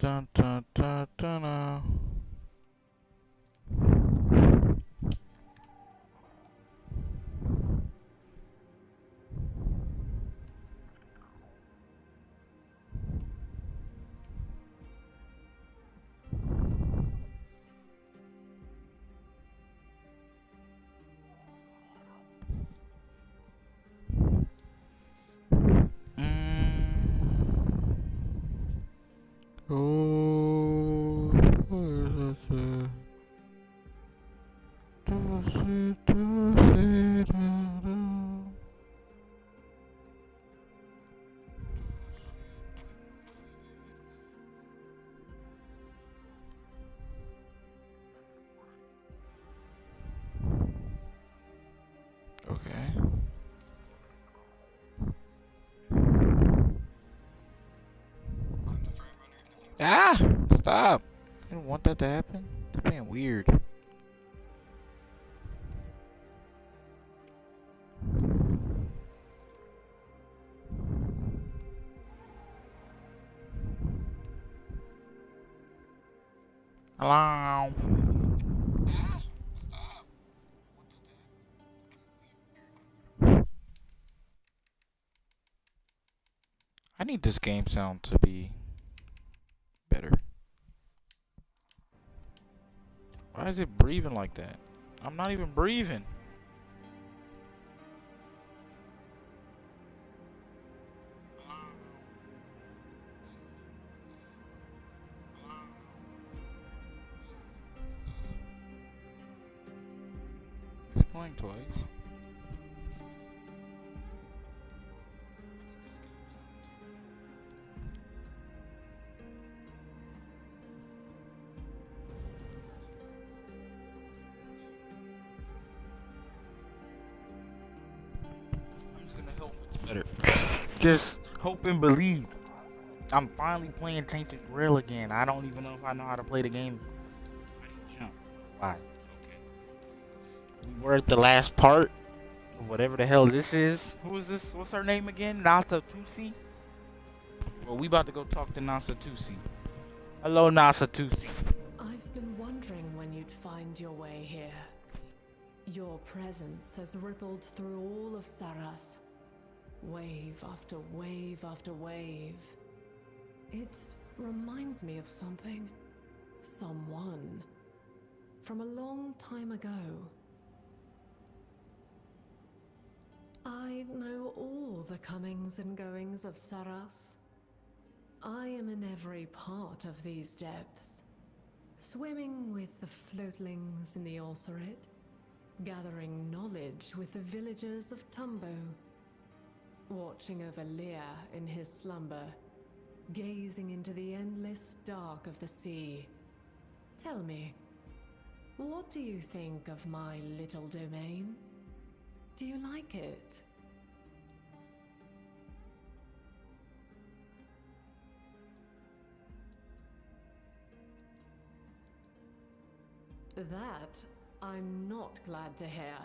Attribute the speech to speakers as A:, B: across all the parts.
A: dun, dun, dun, dun, dun. Oh, what is it? Does it, does it, okay. Ah! Stop! I don't want that to happen. That's being weird. Hello? I need this game sound to be better. Why is it breathing like that? I'm not even breathing. Is it playing twice? I'm just gonna hope it's better. Just hope and believe. I'm finally playing Tainted Grail again. I don't even know if I know how to play the game. Why did you jump? Why? Okay. We were at the last part. Whatever the hell this is. Who is this? What's her name again? Nasa Tusi? Well, we about to go talk to Nasa Tusi. Hello, Nasa Tusi.
B: I've been wondering when you'd find your way here. Your presence has rippled through all of Saras. Wave after wave after wave. It reminds me of something. Someone. From a long time ago. I know all the comings and goings of Saras. I am in every part of these depths. Swimming with the floatlings in the Osserit. Gathering knowledge with the villagers of Tumbo. Watching over Lear in his slumber. Gazing into the endless dark of the sea. Tell me, what do you think of my little domain? Do you like it? That I'm not glad to hear.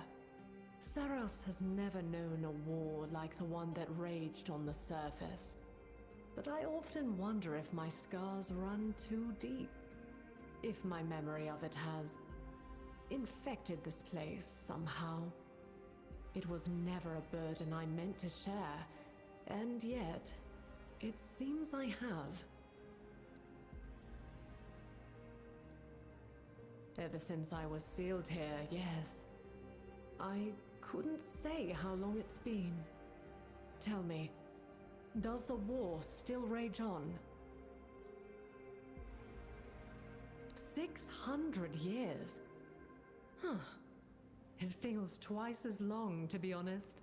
B: Saras has never known a war like the one that raged on the surface. But I often wonder if my scars run too deep. If my memory of it has infected this place somehow. It was never a burden I meant to share, and yet, it seems I have. Ever since I was sealed here, yes. I couldn't say how long it's been. Tell me, does the war still rage on? 600 years? Huh. It feels twice as long, to be honest.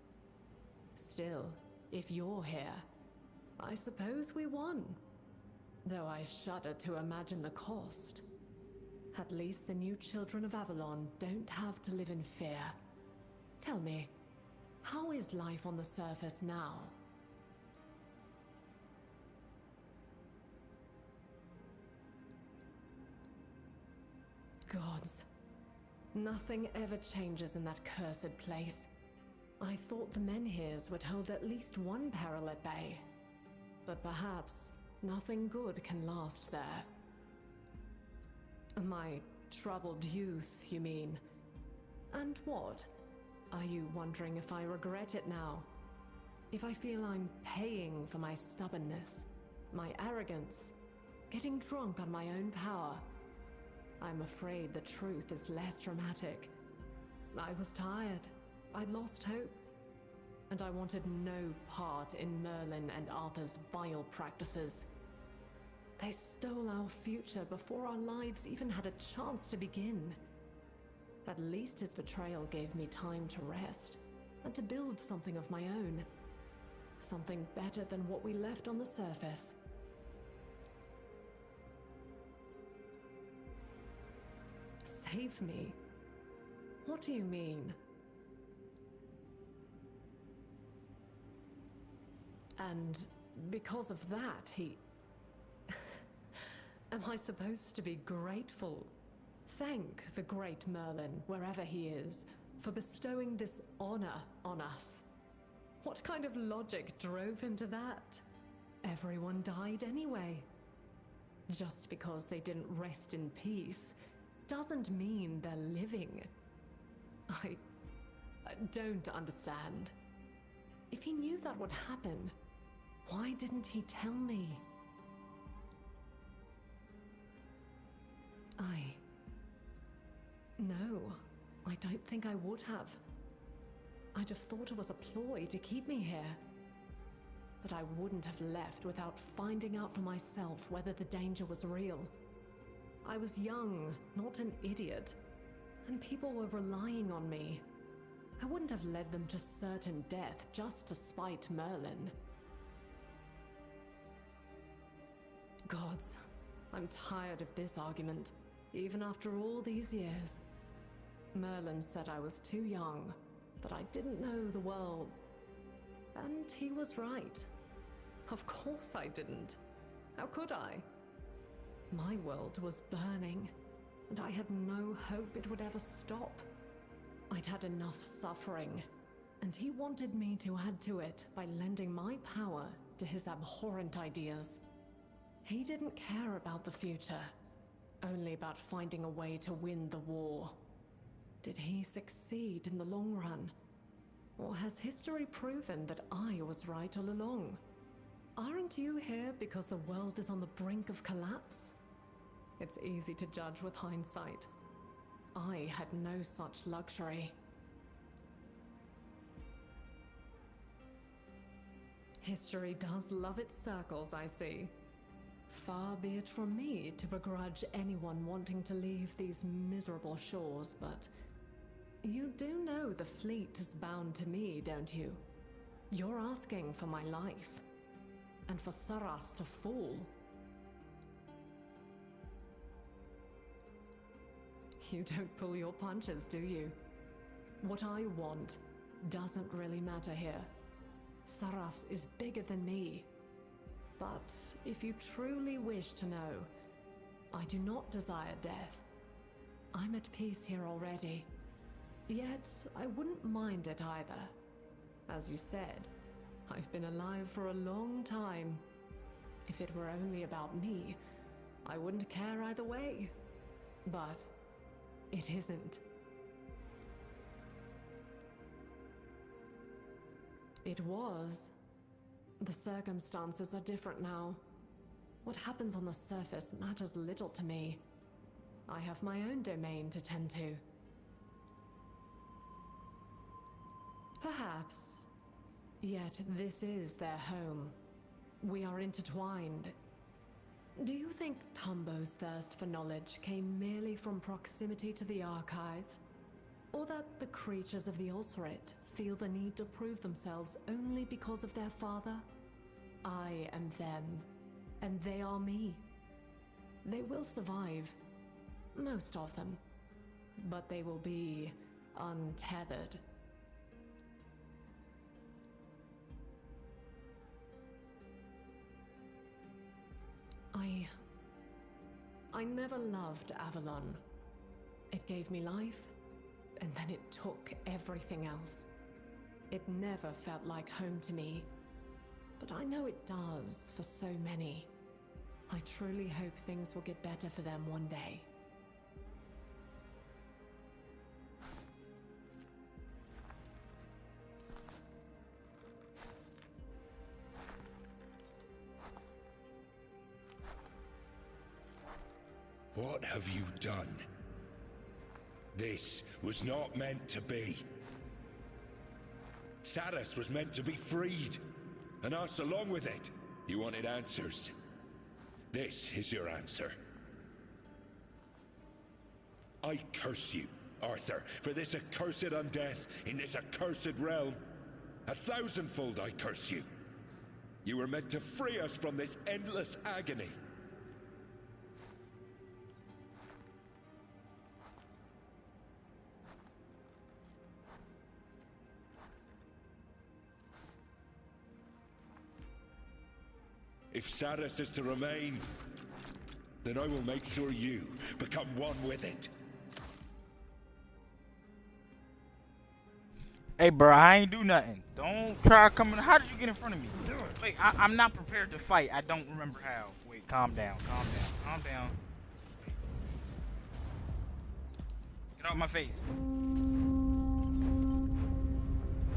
B: Still, if you're here, I suppose we won. Though I shudder to imagine the cost. At least the new children of Avalon don't have to live in fear. Tell me, how is life on the surface now? Gods. Nothing ever changes in that cursed place. I thought the Menhirs would hold at least one peril at bay. But perhaps Nothing good can last there. My troubled youth, you mean? And what? Are you wondering if I regret it now? If I feel I'm paying for my stubbornness, my arrogance, getting drunk on my own power? I'm afraid the truth is less dramatic. I was tired. I'd lost hope. And I wanted no part in Merlin and Arthur's vile practices. They stole our future before our lives even had a chance to begin. At least his betrayal gave me time to rest and to build something of my own. Something better than what we left on the surface. Save me? What do you mean? And because of that, he... Am I supposed to be grateful? Thank the great Merlin, wherever he is, for bestowing this honor on us. What kind of logic drove him to that? Everyone died anyway. Just because they didn't rest in peace doesn't mean they're living. I don't understand. If he knew that would happen, why didn't he tell me? No, I don't think I would have. I'd have thought it was a ploy to keep me here. But I wouldn't have left without finding out for myself whether the danger was real. I was young, not an idiot, and people were relying on me. I wouldn't have led them to certain death just to spite Merlin. Gods, I'm tired of this argument, even after all these years. Merlin said I was too young, that I didn't know the world. And he was right. Of course I didn't. How could I? My world was burning, and I had no hope it would ever stop. I'd had enough suffering, and he wanted me to add to it by lending my power to his abhorrent ideas. He didn't care about the future, only about finding a way to win the war. Did he succeed in the long run? Or has history proven that I was right all along? Aren't you here because the world is on the brink of collapse? It's easy to judge with hindsight. I had no such luxury. History does love its circles, I see. Far be it from me to begrudge anyone wanting to leave these miserable shores, but you do know the fleet is bound to me, don't you? You're asking for my life, and for Saras to fall. You don't pull your punches, do you? What I want doesn't really matter here. Saras is bigger than me. But if you truly wish to know, I do not desire death. I'm at peace here already. Yet, I wouldn't mind it either. As you said, I've been alive for a long time. If it were only about me, I wouldn't care either way. But it isn't. It was. The circumstances are different now. What happens on the surface matters little to me. I have my own domain to tend to. Perhaps. Yet this is their home. We are intertwined. Do you think Tumbo's thirst for knowledge came merely from proximity to the archive? Or that the creatures of the Ulcerate feel the need to prove themselves only because of their father? I am them, and they are me. They will survive, most of them, but they will be untethered. I never loved Avalon. It gave me life, and then it took everything else. It never felt like home to me, but I know it does for so many. I truly hope things will get better for them one day.
C: What have you done? This was not meant to be. Saras was meant to be freed, and us along with it. You wanted answers. This is your answer. I curse you, Arthur, for this accursed undeath in this accursed realm. 1,000-fold I curse you. You were meant to free us from this endless agony. If Saras is to remain, then I will make sure you become one with it.
A: Hey, bro, I ain't do nothing. Don't try coming. How did you get in front of me? Wait, I'm not prepared to fight. I don't remember how. Wait, calm down, calm down, calm down. Get off my face.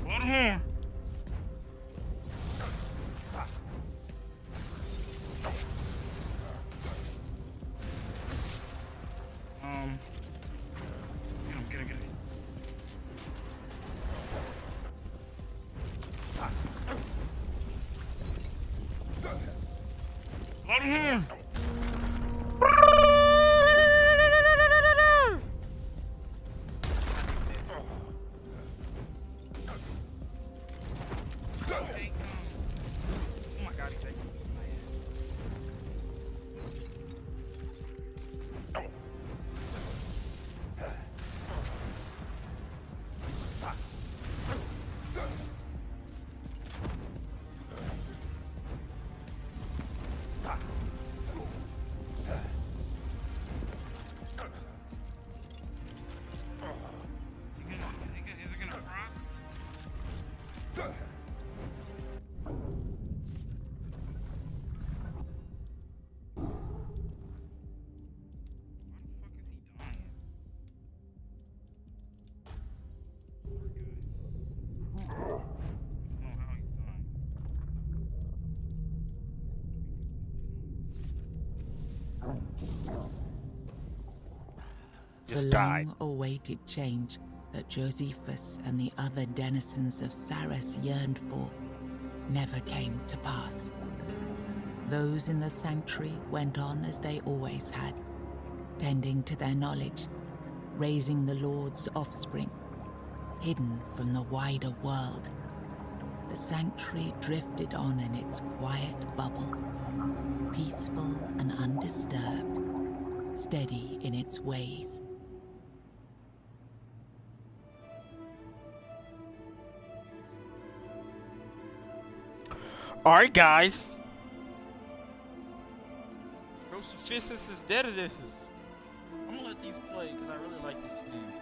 A: Hold on. Get him. Let him. Oh my God, he's taking my
D: The long-awaited change that Josephus and the other denizens of Saras yearned for never came to pass. Those in the sanctuary went on as they always had, tending to their knowledge, raising the Lord's offspring, hidden from the wider world. The sanctuary drifted on in its quiet bubble, peaceful and undisturbed, steady in its ways.
A: Alright, guys. Crucifixus is dead of this. I'm gonna let these play because I really like this game.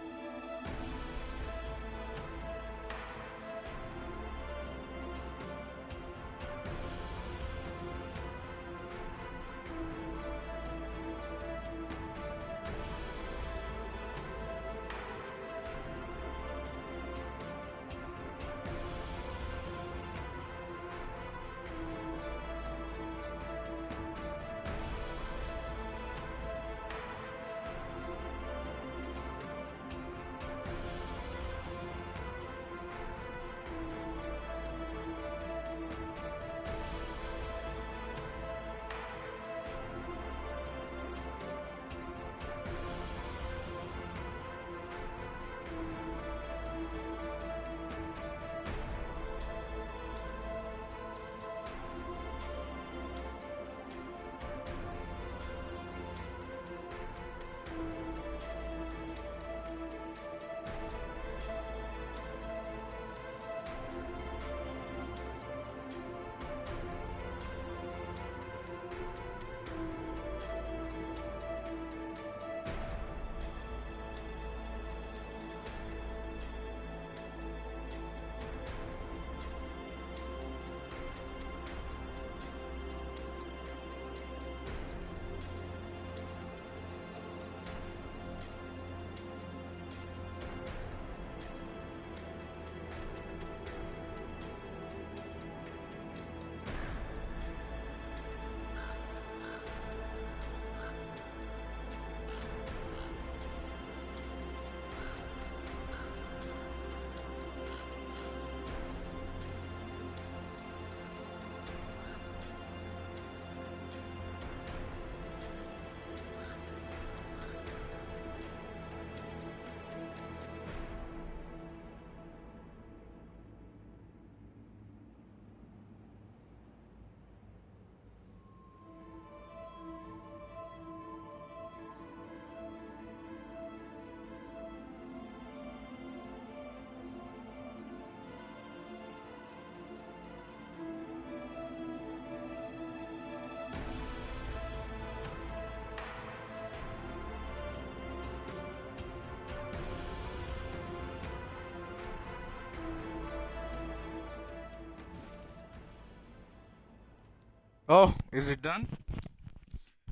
A: Oh, is it done?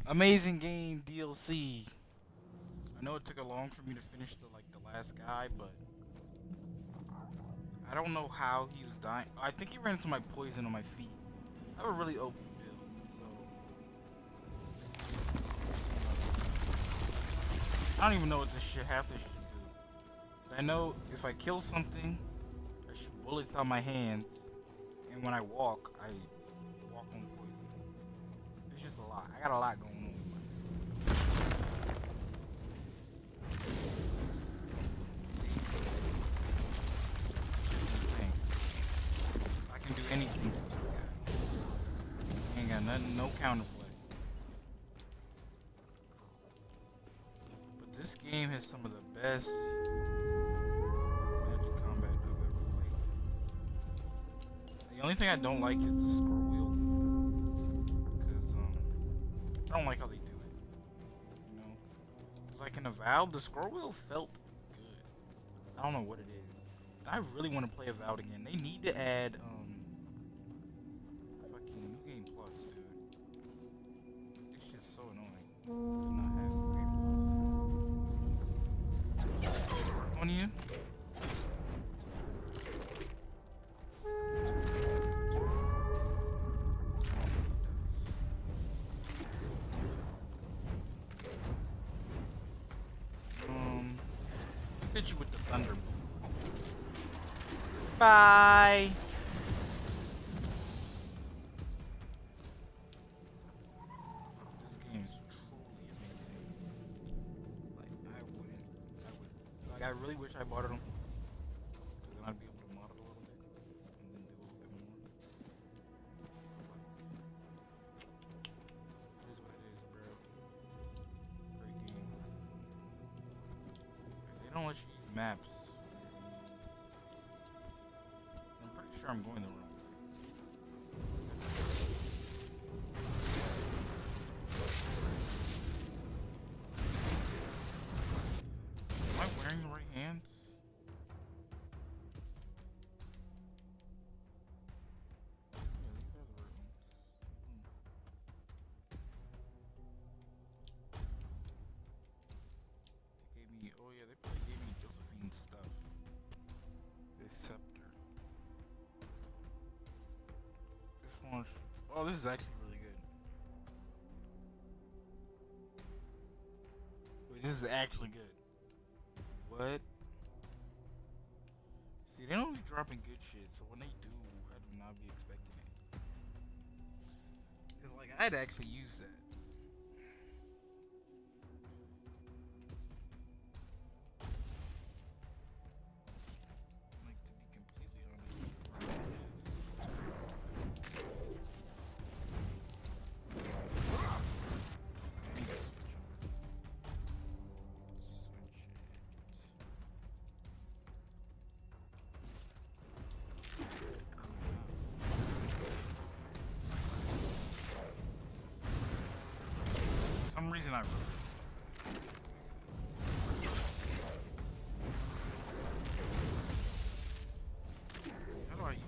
A: Amazing game DLC. I know it took a long for me to finish the last guy, but I don't know how he was dying. I think he ran into my poison on my feet. I have a really OP build, so I don't even know what this shit half this shit do. But I know if I kill something, I shoot bullets out my hands, and when I walk on poison. It's just a lot. I got a lot going on. I can do anything to this guy. Ain't got nothing, no counterplay. But this game has some of the best magic combat I've ever played. The only thing I don't like is the scroll wheel. Because, I don't like how they do it. You know? Cause like in Avowed, the scroll wheel felt good. I don't know what it is. I really want to play Avowed again. They need to add, fucking New Game Plus, dude. This shit's so annoying. To not have New Game Plus. On you? Hit you with the Thunderbolt. Bye. This game is truly amazing. I really wish I bought it on PC. Because then I'd be able to mod it a little bit. And then do a little bit more. It is what it is, bro. Great game. They don't let you use maps. I'm pretty sure I'm going the wrong way. Am I wearing the right hands? Yeah, these are the right ones. They gave me, oh yeah, they probably gave me Josephine's stuff. This scepter. This one, oh, this is actually really good. Wait, this is actually good. What? See, they don't be dropping good shit, so when they do, I do not be expecting it. Cause like, I'd actually use that. Like, to be completely honest, for some reason I how do I use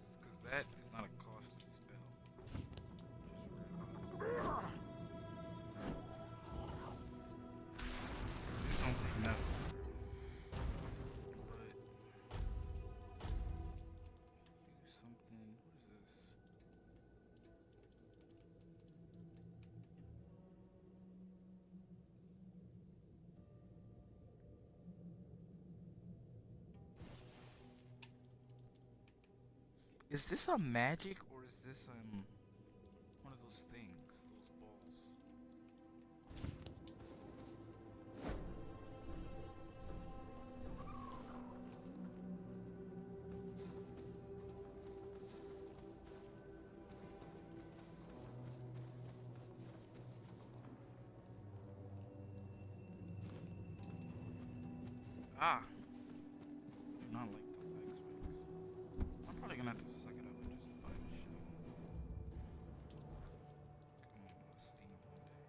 A: It's because that is not a costed spell. This don't take nothing. But use something. What is this? Is this a magic or is this one of those things, those balls? Ah, I do not like those X wings. I'm probably gonna have to suck it up and just buy this shit. Come on, Steam one day.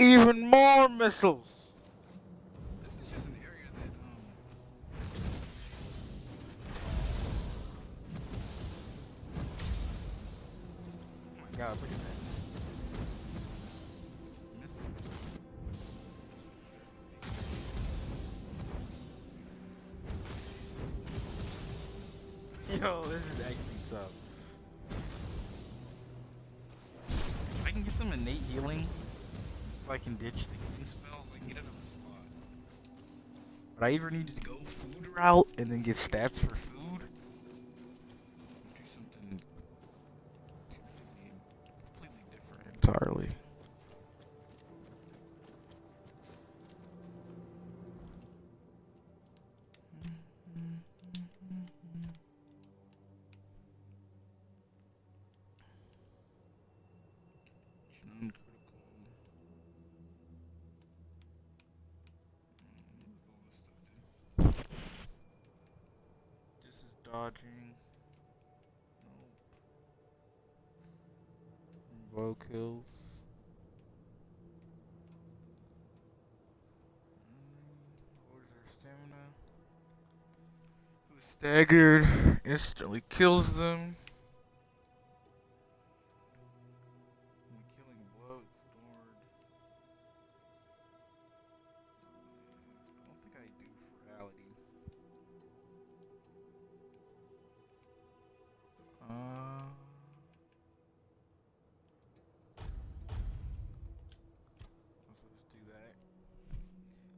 A: even more missiles. This is just an area that oh my god, look at that. Yo, this is actually tough. I can get some innate healing. If I can ditch the healing spells, I can get it on the spot. But I either need to go food route and then get stats for food. Do something completely different entirely. Dodging. Nope. Bow kills. Lowers their stamina. Who's staggered instantly kills them. And killing blow is stored. I don't think I do ferality. Let's just do that.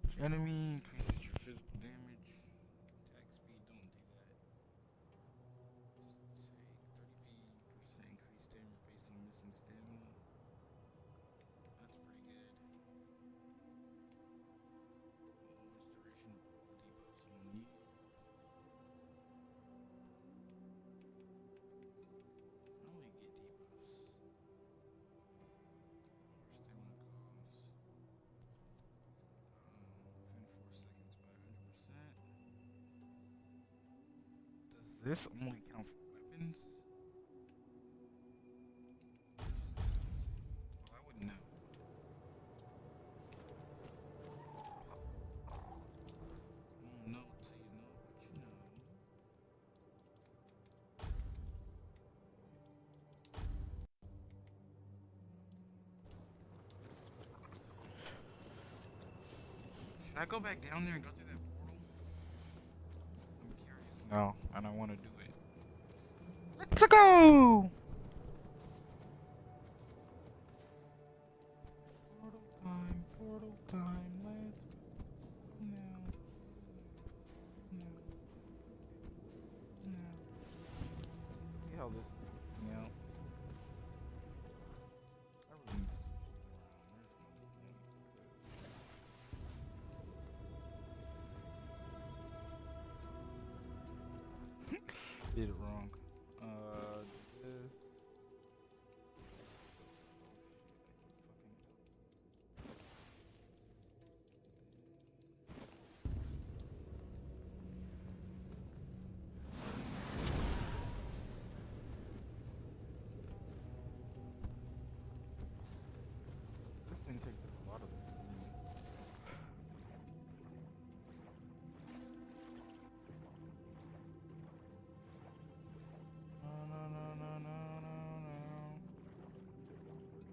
A: Each enemy increases your physical damage, attack speed. Don't do that. Just take 30% increased damage based on missing stamina. That's pretty good. Lowest duration of debuffs on you. How do we get debuffs? Lower stamina cost. Within 4 seconds by 100%. Does this only count for weapons? Well, I wouldn't know. Won't know till you know what you know. Should I go back down there and go through that portal? I'm curious. No, I don't want to do it. Let's go! Portal time, let's go now. No. See how this is working out. I really need to switch this around. Did it wrong. This. This thing takes up a lot of this. No.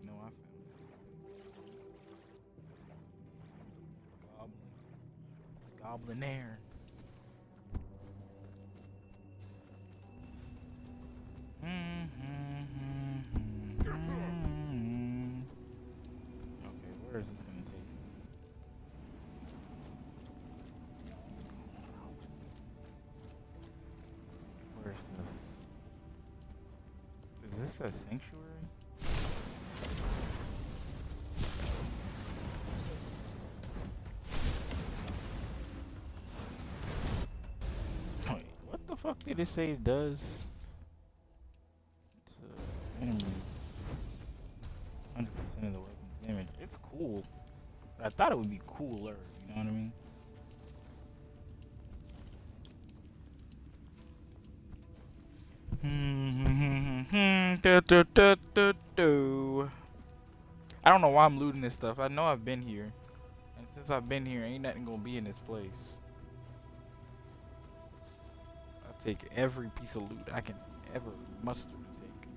A: No, I found it. Goblin air. Okay, where is this gonna take me? Where is this? Is this a sanctuary? Wait, what the fuck did it say it does? To enemy 100% of the weapon's damage. It's cool. I thought it would be cooler, you know what I mean? I don't know why I'm looting this stuff. I know I've been here. And since I've been here, ain't nothing gonna be in this place. I'll take every piece of loot I can ever muster to take.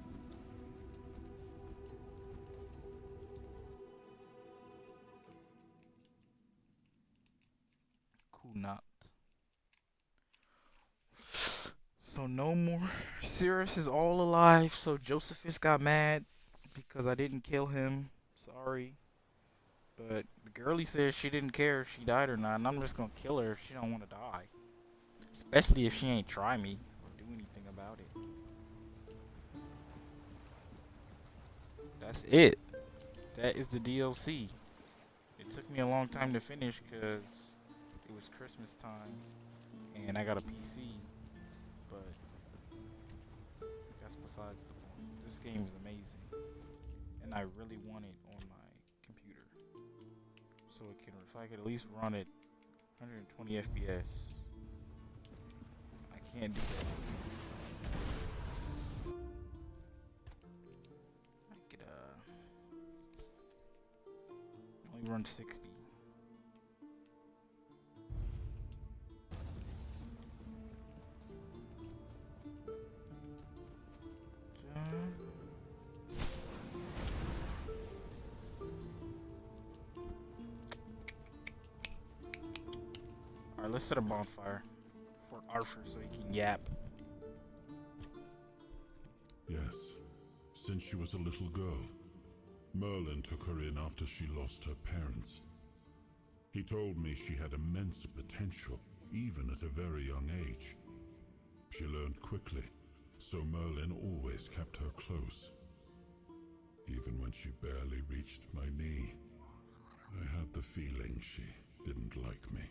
A: Cool not. So no more. Cirrus is all alive, so Josephus got mad because I didn't kill him. Sorry. But the girlie says she didn't care if she died or not, and I'm just gonna kill her if she don't want to die. Especially if she ain't try me or do anything about it. That's it. That is the DLC. It took me a long time to finish because it was Christmas time and I got a PC. But that's besides the point. This game is amazing. And I really want it on my computer. So it can, if I could at least run it 120 FPS. I can't do that. I could only run 60. Alright, let's set a bonfire for Arthur so he can yap.
E: Yes, since she was a little girl. Merlin took her in after she lost her parents. He told me she had immense potential, even at a very young age. She learned quickly, so Merlin always kept her close. Even when she barely reached my knee, I had the feeling she didn't like me.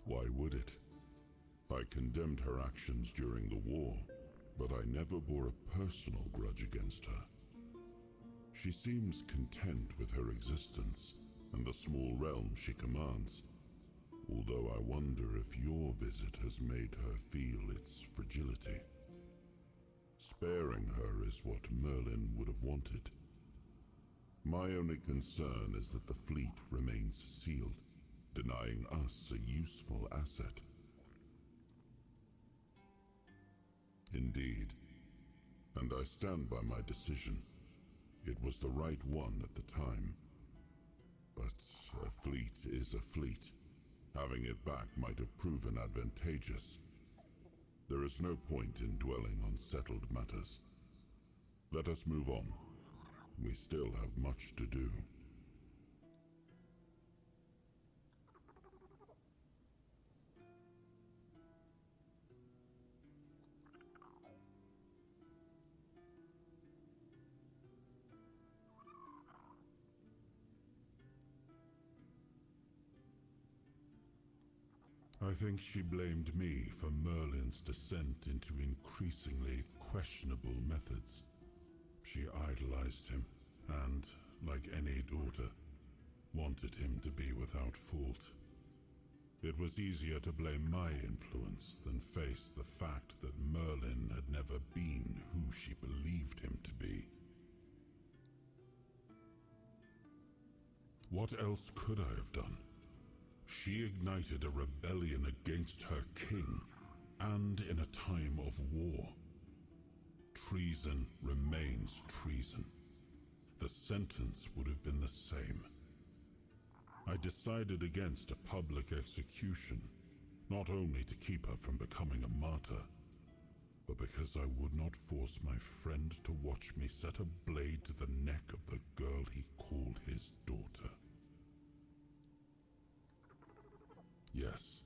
E: Why would it? I condemned her actions during the war, but I never bore a personal grudge against her. She seems content with her existence and the small realm she commands, although I wonder if your visit has made her feel its fragility. Sparing her is what Merlin would have wanted. My only concern is that the fleet remains sealed, denying us a useful asset. Indeed, and I stand by my decision. It was the right one at the time. But a fleet is a fleet. Having it back might have proven advantageous. There is no point in dwelling on settled matters. Let us move on. We still have much to do. I think she blamed me for Merlin's descent into increasingly questionable methods. She idolized him and, like any daughter, wanted him to be without fault. It was easier to blame my influence than face the fact that Merlin had never been who she believed him to be. What else could I have done? She ignited a rebellion against her king, and in a time of war. Treason remains treason. The sentence would have been the same. I decided against a public execution, not only to keep her from becoming a martyr, but because I would not force my friend to watch me set a blade to the neck of the girl he called his daughter. Yes,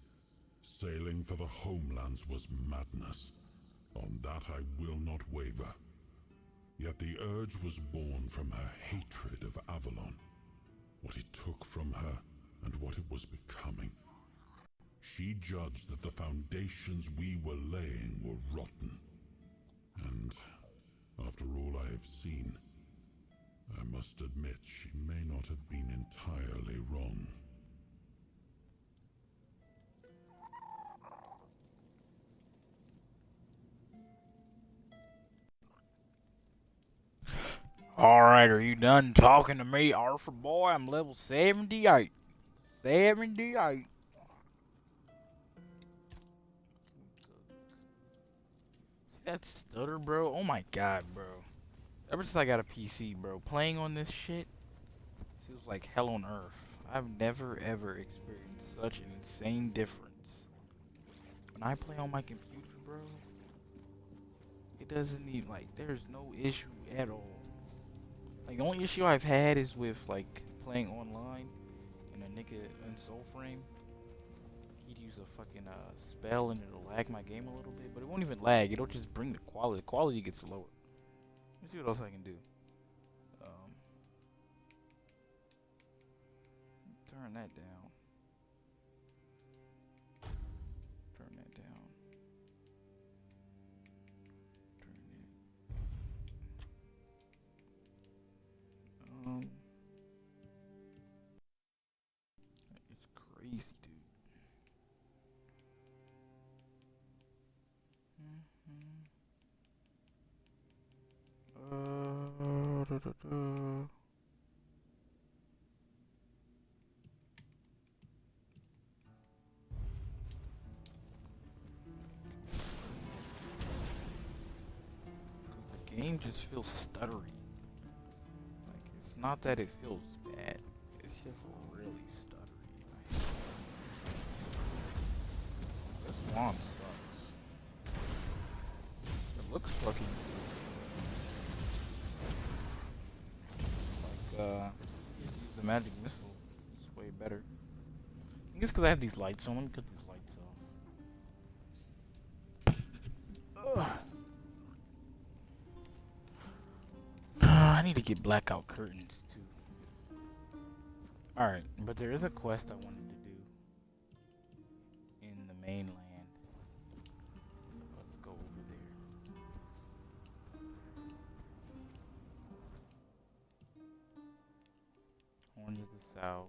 E: sailing for the homelands was madness. On that I will not waver. Yet the urge was born from her hatred of Avalon, what it took from her and what it was becoming. She judged that the foundations we were laying were rotten. And after all I have seen, I must admit she may not have been entirely wrong.
A: Alright, are you done talking to me, Arthur boy? I'm level 78. 78. That stutter, bro. Oh my god, bro. Ever since I got a PC, bro, playing on this shit feels like hell on earth. I've never ever experienced such an insane difference. When I play on my computer, bro, it doesn't even, like, there's no issue at all. Like, the only issue I've had is with, like, playing online and a nigga in Soulframe. He'd use a fucking spell and it'll lag my game a little bit, but it won't even lag. It'll just bring the quality. The quality gets lower. Let's see what else I can do. Turn that down. Turn that down. Turn it. It's crazy, dude. The game just feels stuttery. Like, it's not that it feels bad. It's just really stuttery. This wand sucks. It looks fucking like, use the magic missile. It's way better. I guess because I have these lights on. Let me cut these lights off. Ugh. I need to get blackout curtains too. Alright, but there is a quest I wanted to do in the mainland. Let's go over there. Horns of the South.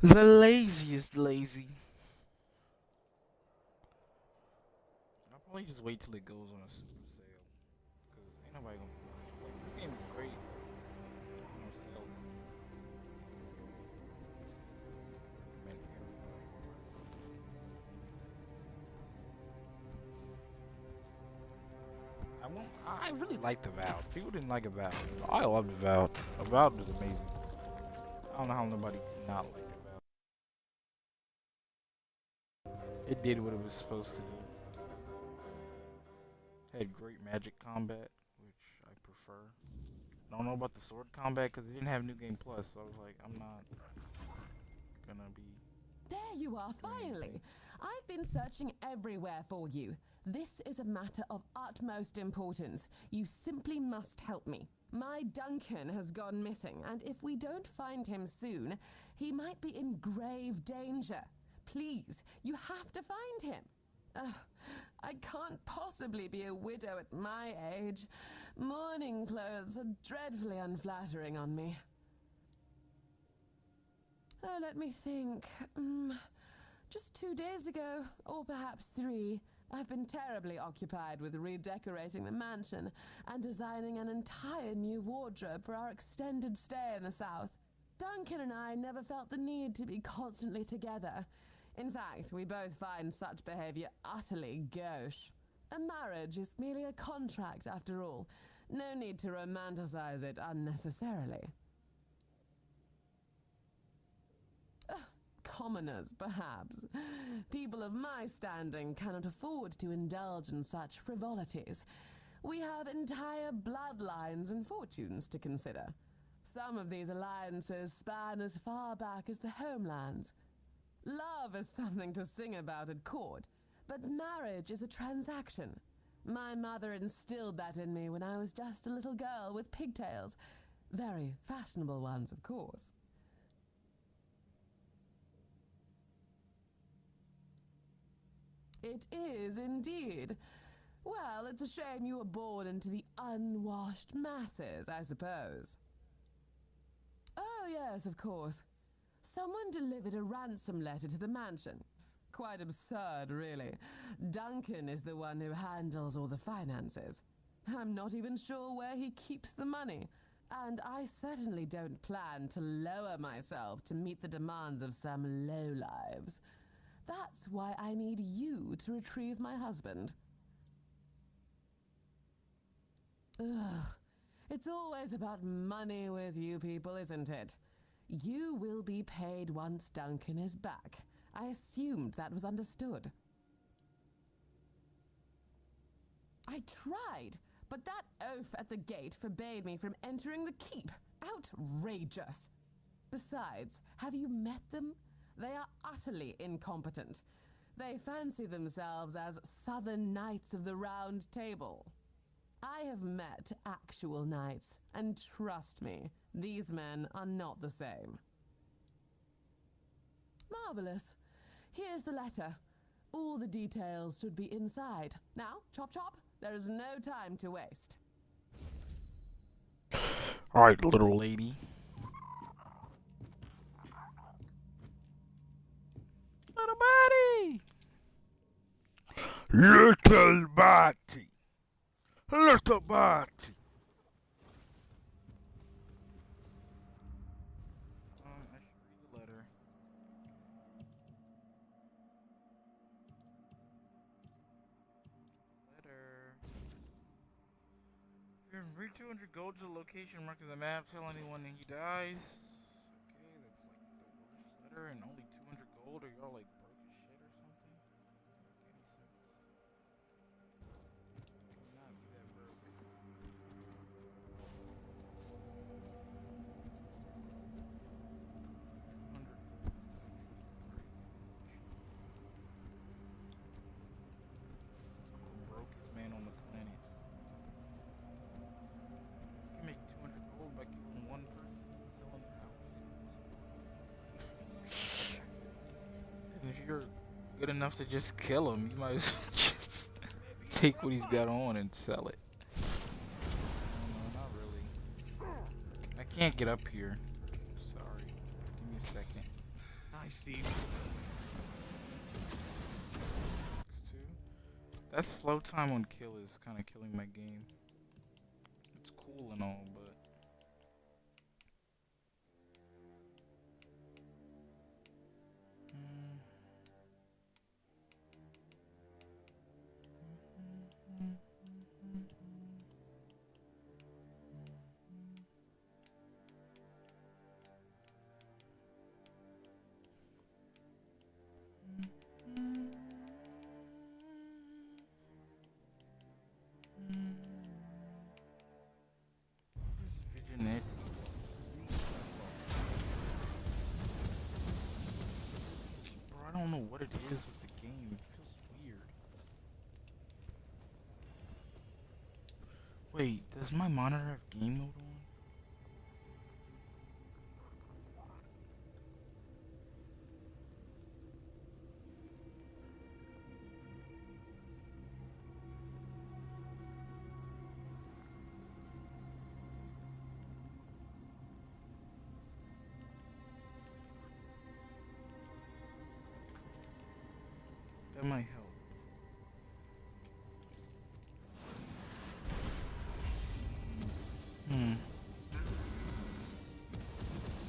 A: The laziest lazy. I'll probably just wait till it goes on a super sale. Because ain't nobody gonna be like, this game is great. On sale. Man, I really like the Avowed. People didn't like Avowed. I loved Avowed. Avowed was amazing. I don't know how nobody did not like Avowed. It did what it was supposed to do. Had great magic combat, which I prefer. I don't know about the sword combat because it didn't have New Game Plus, so I was like, I'm not gonna be.
F: There you are, finally! I've been searching everywhere for you. This is a matter of utmost importance. You simply must help me. My Duncan has gone missing, and if we don't find him soon, he might be in grave danger. Please, you have to find him. I can't possibly be a widow at my age. Mourning clothes are dreadfully unflattering on me. Oh, let me think. Just 2 days ago, or perhaps 3, I've been terribly occupied with redecorating the mansion and designing an entire new wardrobe for our extended stay in the South. Duncan and I never felt the need to be constantly together. In fact, we both find such behavior utterly gauche. A marriage is merely a contract, after all. No need to romanticize it unnecessarily. Commoners, perhaps. People of my standing cannot afford to indulge in such frivolities. We have entire bloodlines and fortunes to consider. Some of these alliances span as far back as the homelands. Love is something to sing about at court, but marriage is a transaction. My mother instilled that in me when I was just a little girl with pigtails. Very fashionable ones, of course. it is indeed. Well, it's a shame you were born into the unwashed masses, I suppose. Oh, yes, of course. Someone delivered a ransom letter to the mansion. Quite absurd, really. Duncan is the one who handles all the finances. I'm not even sure where he keeps the money. And I certainly don't plan to lower myself to meet the demands of some lowlives. That's why I need you to retrieve my husband. Ugh. It's always about money with you people, isn't it? You will be paid once Duncan is back. I assumed that was understood. I tried, but that oaf at the gate forbade me from entering the keep. Outrageous! Besides, have you met them? They are utterly incompetent. They fancy themselves as Southern Knights of the Round Table. I have met actual knights, and trust me, these men are not the same. Marvelous. Here's the letter. All the details should be inside. Now, chop chop, there is no time to waste.
A: Alright, little lady. Little body! Little body! Little body! I should read the letter. Bring 200 gold to the location marked on the map. Tell anyone that he dies. Okay, that's like the worst letter, and only 200 gold. Are y'all like broke as shit or something? Doesn't make any sense. Cannot be that broke. 200. Brokest man on the planet. You can make 200 gold by killing one person and selling their house. And if you're good enough to just kill him, you might as well just take what he's got on and sell it. No, not really. I can't get up here. Sorry. Give me a second.
G: I see.
A: That slow time on kill is kind of killing my game. It's cool and all, but this Visionette. Bro, I don't know what it is with the game. It feels weird. Wait, does my monitor have game mode on? That might help.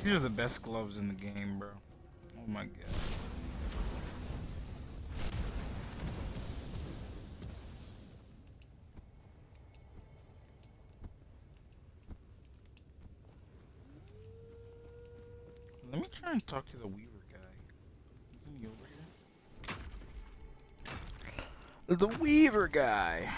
A: These are the best gloves in the game, bro. Oh my god. Let me try and talk to the Weaver guy. Isn't he over here? The Weaver guy.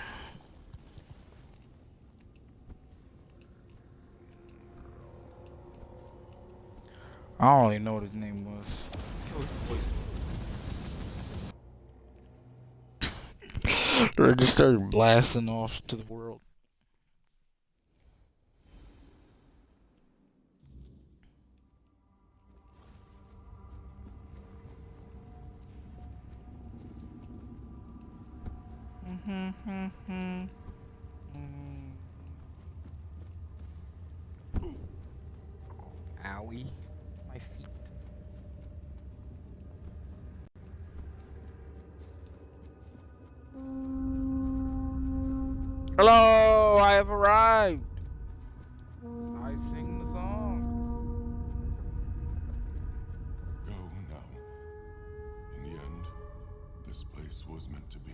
A: I don't really know what his name was. Kill his voice. Or just started blasting off to the world. Owie. My feet. Hello, I have arrived. I sing the song.
E: Go now. In the end, this place was meant to be.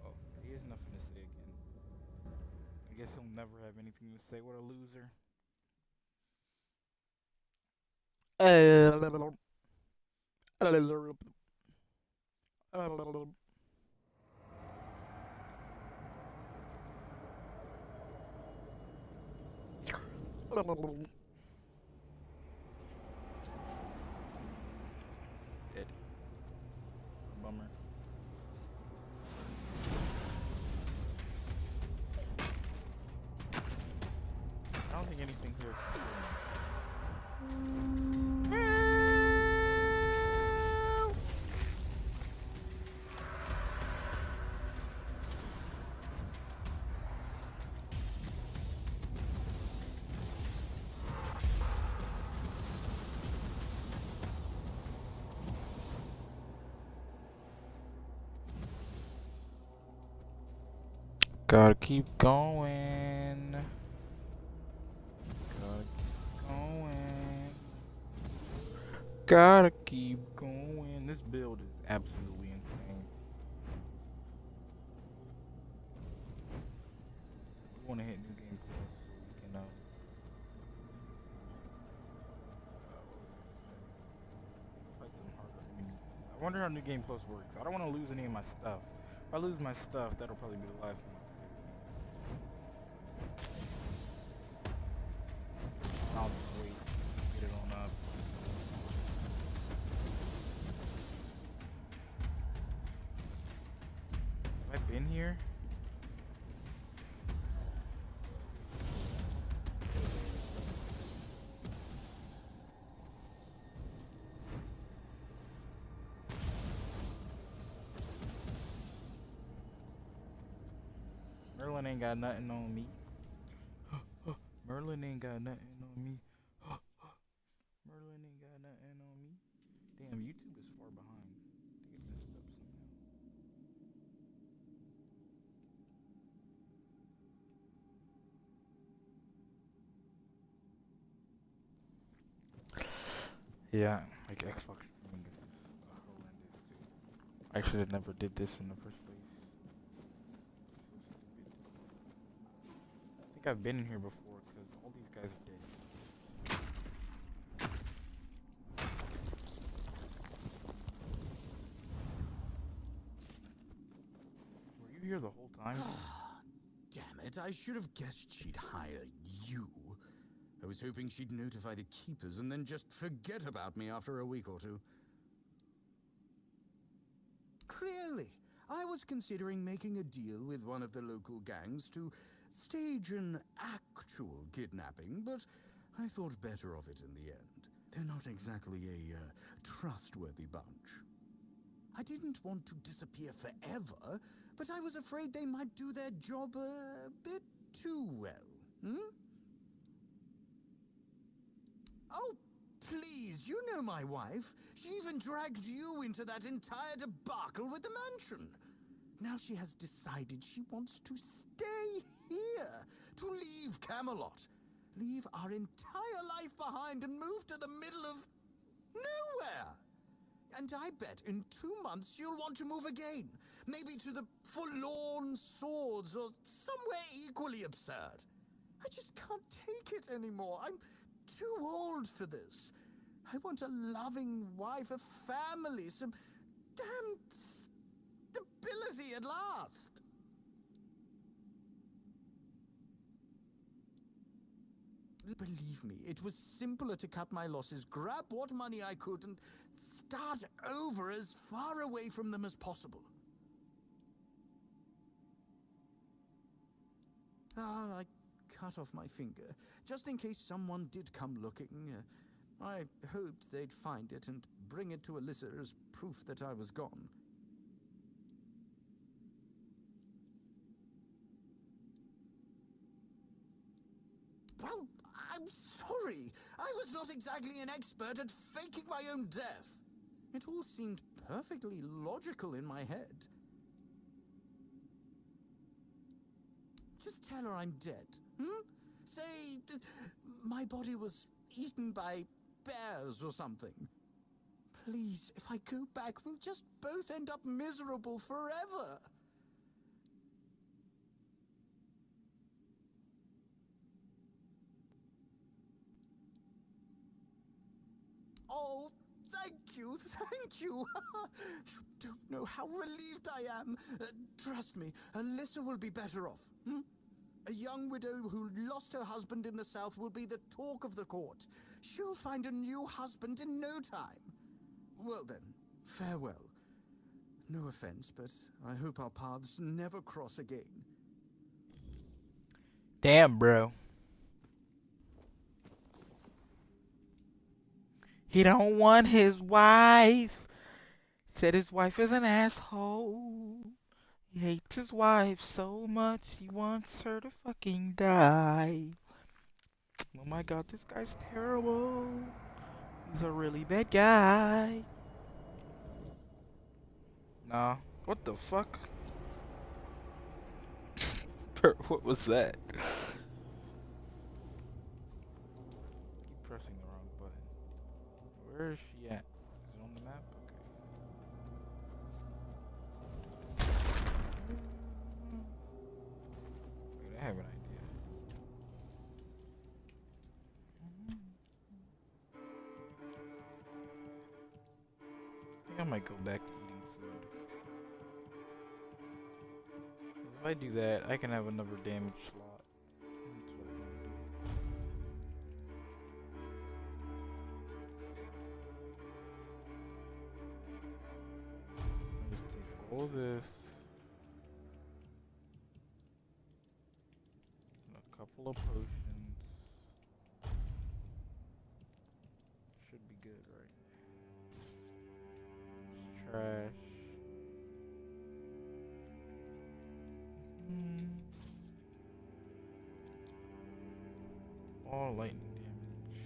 A: Oh, he has nothing to say again. I guess he'll never have anything to say. What a loser. Dead. Bummer. I don't think anything here. Gotta keep going. Gotta keep going. Gotta keep going. This build is absolutely insane. We want to hit New Game Plus so we can fight some harder enemies. I wonder how New Game Plus works. I don't want to lose any of my stuff. If I lose my stuff, that'll probably be the last one. I'll just wait, get it on up. Have I been here? Merlin ain't got nothing on me. Merlin ain't got nothing on me. Merlin ain't got nothing on me. Damn, YouTube is far behind. I think it messed up somehow. Yeah, like Xbox streaming is horrendous too. I should have never did this in the first place. So stupid. I think I've been in here before because all these guys are dead. Were you here the whole time?
G: Damn it, I should have guessed she'd hire you. I was hoping she'd notify the keepers and then just forget about me after a week or two. Clearly, I was considering making a deal with one of the local gangs to stage an actual kidnapping, but I thought better of it in the end. They're not exactly a trustworthy bunch. I didn't want to disappear forever, but I was afraid they might do their job a bit too well. Oh, please, you know my wife. She even dragged you into that entire debacle with the mansion. Now she has decided she wants to stay here, to leave Camelot, leave our entire life behind and move to the middle of nowhere. And I bet in 2 months you'll want to move again, maybe to the Forlorn Swords or somewhere equally absurd. I just can't take it anymore. I'm too old for this. I want a loving wife, a family, some damn stability at last. Believe me, it was simpler to cut my losses, grab what money I could, and start over as far away from them as possible. I cut off my finger, just in case someone did come looking. I hoped they'd find it and bring it to Alyssa as proof that I was gone. I'm sorry. I was not exactly an expert at faking my own death. It all seemed perfectly logical in my head. Just tell her I'm dead, hmm? Say, my body was eaten by bears or something. Please, if I go back, we'll just both end up miserable forever. Oh, thank you, thank you. You don't know how relieved I am. Trust me, Alyssa will be better off. Hmm? A young widow who lost her husband in the south will be the talk of the court. She'll find a new husband in no time. Well then, farewell. No offense, but I hope our paths never cross again.
A: Damn, bro. He don't want his wife. Said his wife is an asshole. He hates his wife so much he wants her to fucking die. Oh my god, this guy's terrible. He's a really bad guy. Nah. What the fuck? What was that? Keep pressing the wrong button. Where is she at? Is it on the map? Okay. Wait, I have an idea. I think I might go back to eating food. If I do that, I can have another damage slot. That's what I'm gonna do. I'll just take all this. And a couple of potions. Should be good, right? It's trash. All lightning damage.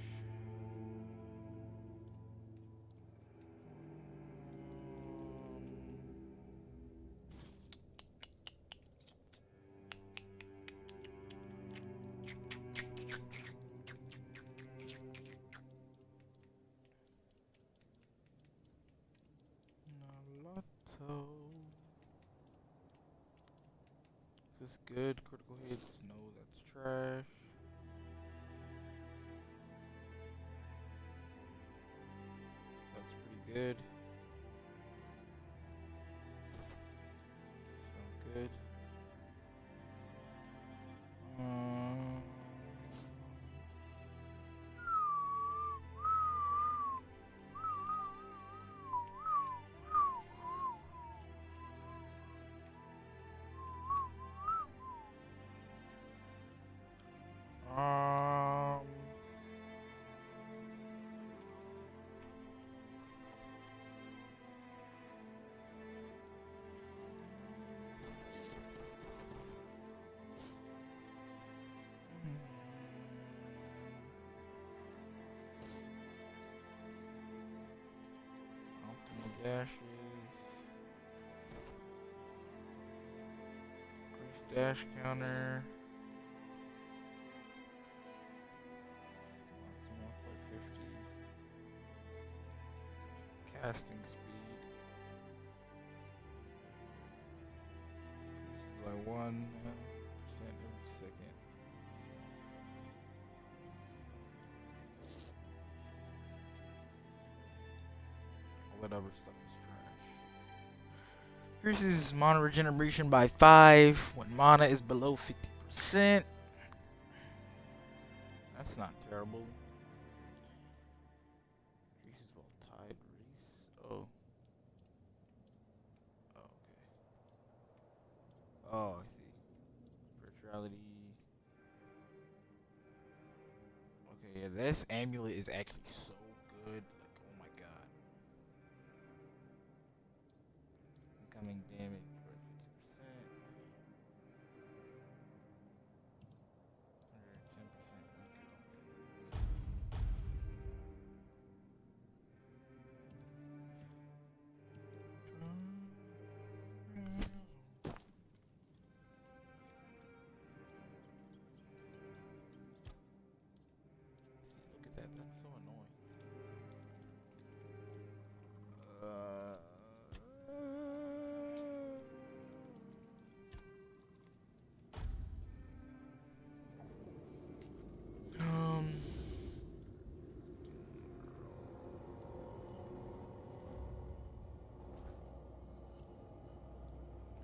A: Naruto. Is this good? Critical hits? No, that's trash. That's pretty good. Sounds good. Um, Optimal dashes. Increase dash counter. Maximum off by 50. Casting speed. Increases by 1% every second. All that other stuff is trash. Increases mana regeneration by 5 when mana is below 50%. That's not terrible. Increases while tied release. Oh. Oh, okay. Oh, I see. Spirituality. Okay, yeah, this amulet is actually so good. Like, oh my god. Incoming damage for 50%. 10%. Okay.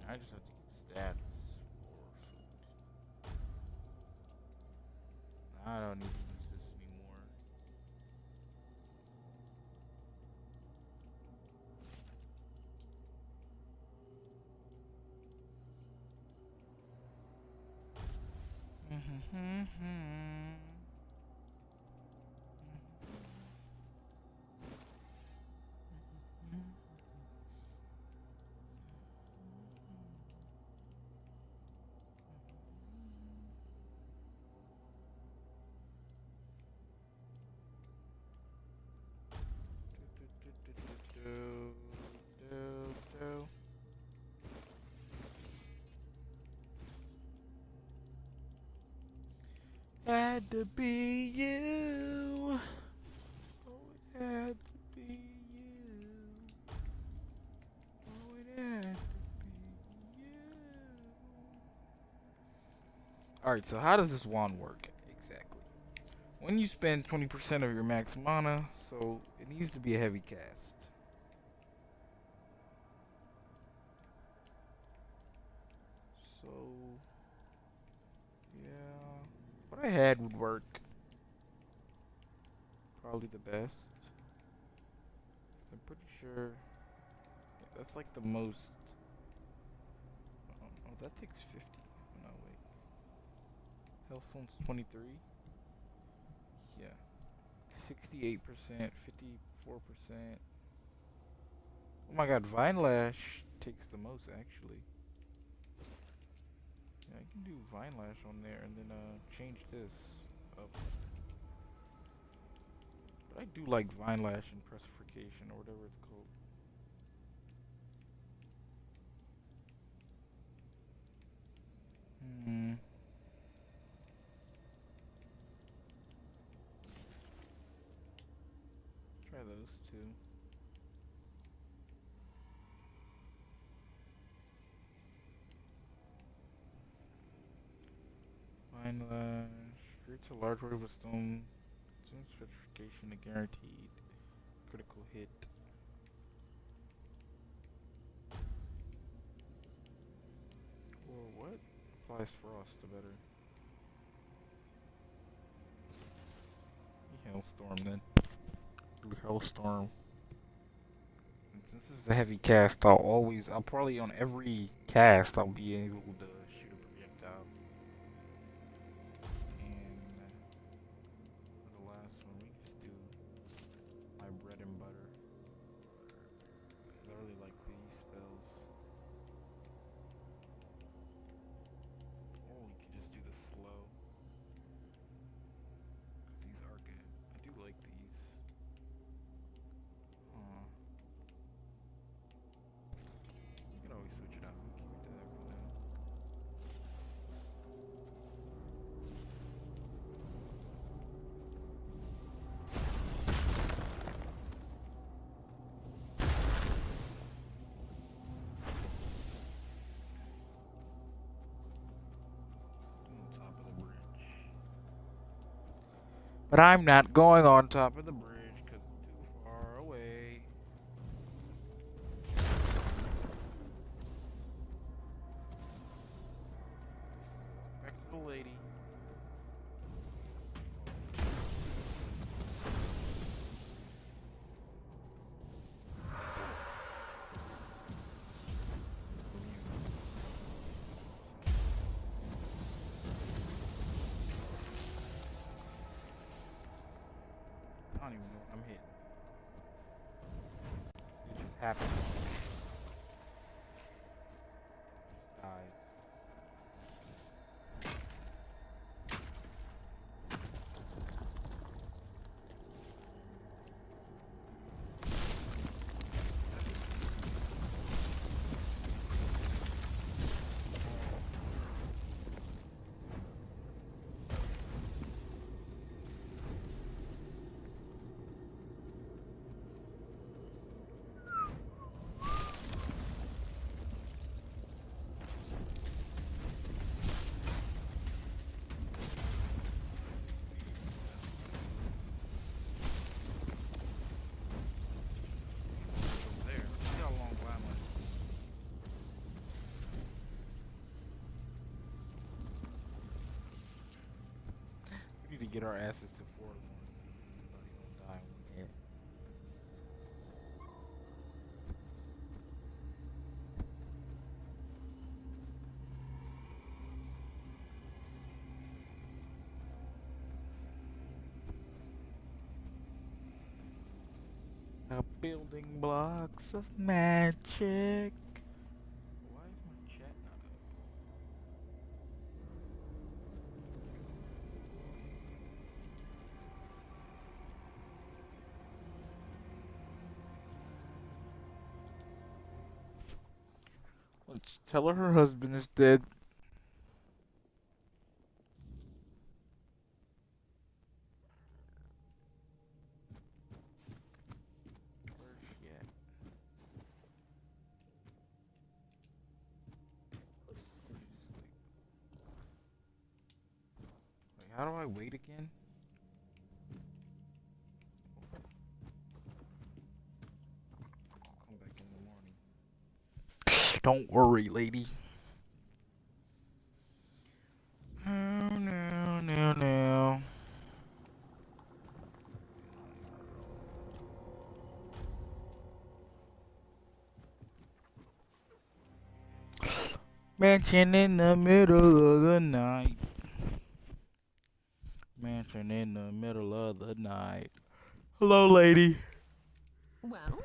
A: I just have to get stats for food. I don't need to use this anymore. Had to be you. Oh, it had to be you. Oh, it had to be you. Alright, so how does this wand work exactly? When you spend 20% of your max mana, so it needs to be a heavy cast. So, yeah, what I had would work. Probably the best. I'm pretty sure that's like the most. Oh, that takes 50. No, wait. Health stone's 23. Yeah. 68%, 54%. Oh my god, Vine Lash takes the most actually. Yeah, I can do Vine Lash on there and then change this up. But I do like Vine Lash and Pressification or whatever it's called. Try those two. Vine Lash. Creates a large wave of stone. Stone Petrification, a guaranteed critical hit. Or what? Applies Frost to better. Hailstorm then. Do Hailstorm. And since this is a heavy cast, I'll probably on every cast I'll be able to shoot a projectile. And for the last one, we just do my bread and butter. 'Cause I really like these spells. Or we could just do the slow. Because these are good. I do like these. You can always switch it out. Keep it to that for now. On top of the bridge. But I'm not going on top of the bridge because it's too far away. Back to the lady. I don't even know what I'm hitting. It just happened. Just died. get our asses to 4. Everybody gonna die when we hit. The building blocks of magic. Why is my chat not up? Let's tell her husband is dead. Where's she at? Wait, how do I wait again? Come back in the morning. Don't worry, lady. No, no, no, no. Mansion in the middle of the night. Mansion in the middle of the night. Hello, lady.
F: Well,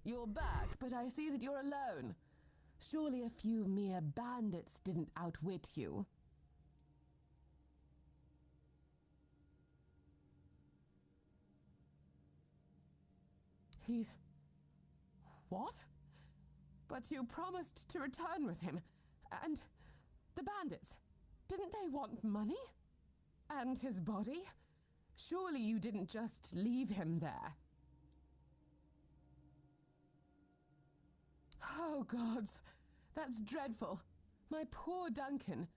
F: you're back, but I see that you're alone. Surely a few mere bandits didn't outwit you. He's... What? But you promised to return with him. And the bandits, didn't they want money? And his body? Surely you didn't just leave him there. Oh, gods. That's dreadful. My poor Duncan.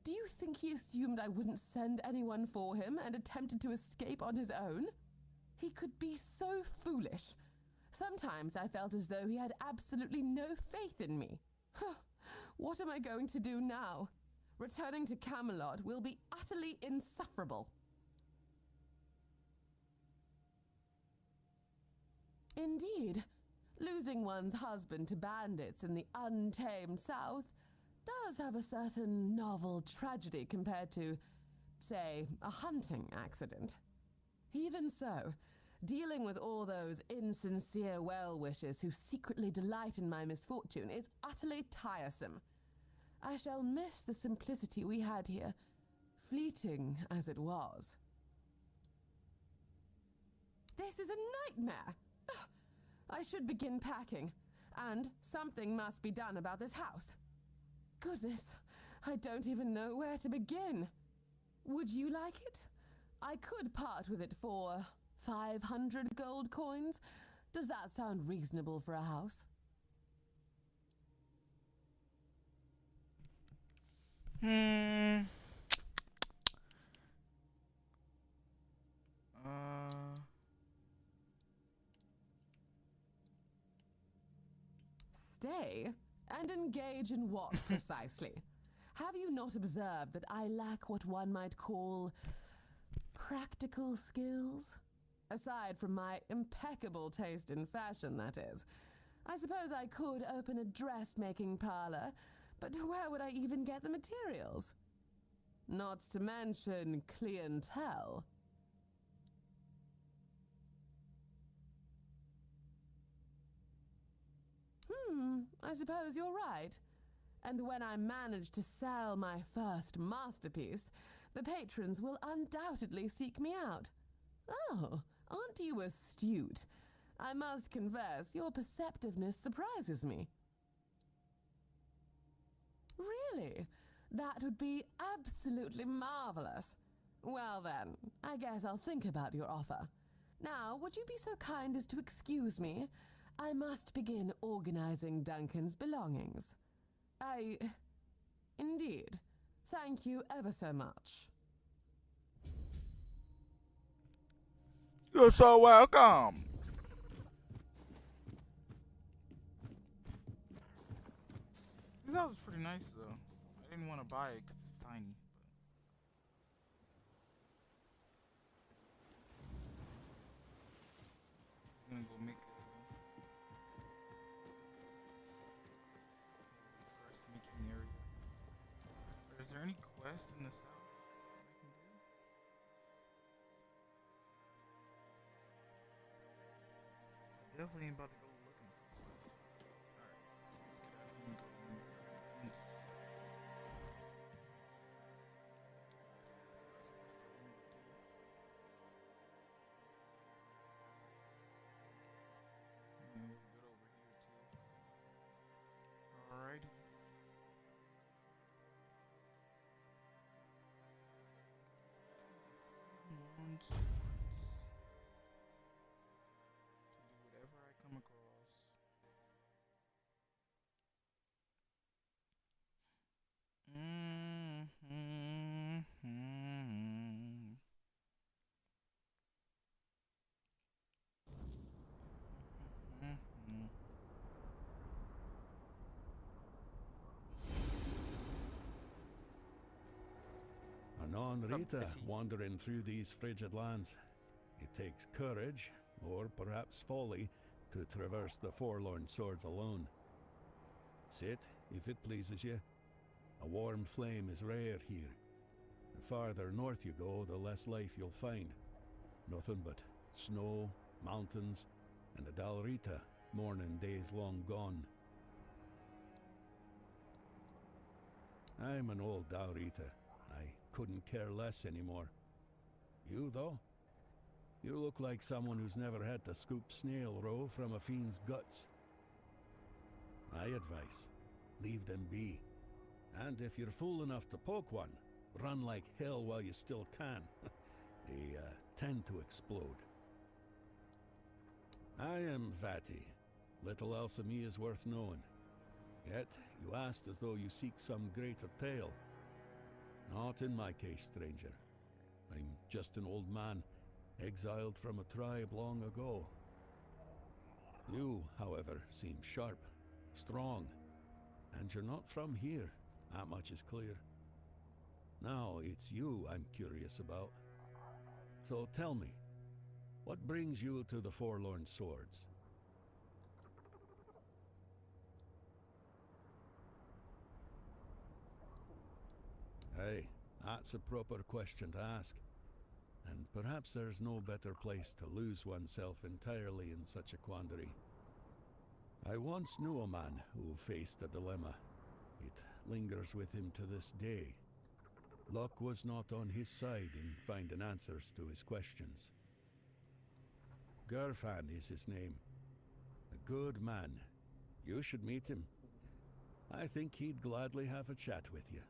F: Do you think he assumed I wouldn't send anyone for him and attempted to escape on his own? He could be so foolish. Sometimes I felt as though he had absolutely no faith in me. What am I going to do now? Returning to Camelot will be utterly insufferable. Indeed, losing one's husband to bandits in the untamed South does have a certain novel tragedy compared to, say, a hunting accident. Even so, dealing with all those insincere well-wishers who secretly delight in my misfortune is utterly tiresome. I shall miss the simplicity we had here, fleeting as it was. This is a nightmare! Ugh. I should begin packing, and something must be done about this house. Goodness, I don't even know where to begin. Would you like it? I could part with it for 500 gold coins. Does that sound reasonable for a house? Stay and engage in what precisely? Have you not observed that I lack what one might call practical skills? Aside from my impeccable taste in fashion, that is. I suppose I could open a dressmaking parlor, but where would I even get the materials? Not to mention clientele. I suppose you're right. And when I manage to sell my first masterpiece, the patrons will undoubtedly seek me out. Oh, aren't you astute? I must confess, your perceptiveness surprises me. Really? That would be absolutely marvelous. Well then, I guess I'll think about your offer. Now, would you be so kind as to excuse me? I must begin organizing Duncan's belongings. Indeed. Thank you ever so much.
A: You're so welcome. This house is pretty nice though. I didn't want to buy it because it's tiny. gonna go make a dressmaking area. Is there any quest in the south that I can do? I definitely ain't about to go looking for quests. Alright, let's get out of here and go make this. And we're good over here too. Alrighty. One swords. To do whatever I come across.
H: Anon Rita
A: Pity.
H: wandering through these frigid lands. It takes courage, or perhaps folly, to traverse the forlorn swords alone. Sit, if it pleases you. A warm flame is rare here. The farther north you go, the less life you'll find. Nothing but snow, mountains, and the Dalrita, mourning days long gone. I'm an old Dalrita. I couldn't care less anymore. You, though? You look like someone who's never had to scoop snail roe from a fiend's guts. My advice, leave them be. And if you're fool enough to poke one, run like hell while you still can. They tend to explode. I am Vati. Little else of me is worth knowing. Yet, you asked as though you seek some greater tale. Not in my case, stranger. I'm just an old man, exiled from a tribe long ago. You, however, seem sharp, strong, and you're not from here. That much is clear. Now, it's you I'm curious about. So tell me, what brings you to the Forlorn Swords? Hey, that's a proper question to ask. And perhaps there's no better place to lose oneself entirely in such a quandary. I once knew a man who faced a dilemma. It lingers with him to this day. Luck was not on his side in finding answers to his questions. Gerfan is his name. A good man. You should meet him. I think he'd gladly have a chat with you.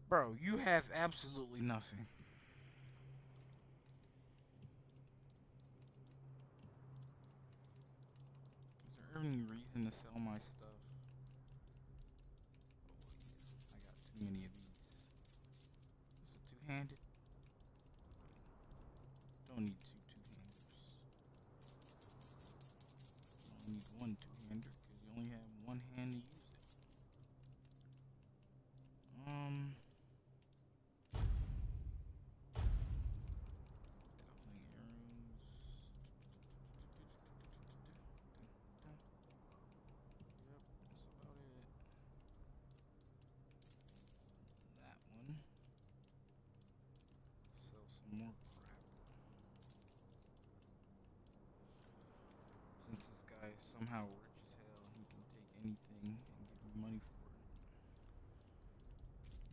A: Bro, you have absolutely nothing. Is there any reason to sell my stuff? Oh, yeah. I got too many of these. Is it two-handed? Don't need two two-handers. Don't need one two-hander because you only have one hand to use it. More crap. Since this guy is somehow rich as hell, he can take anything and give me money for it.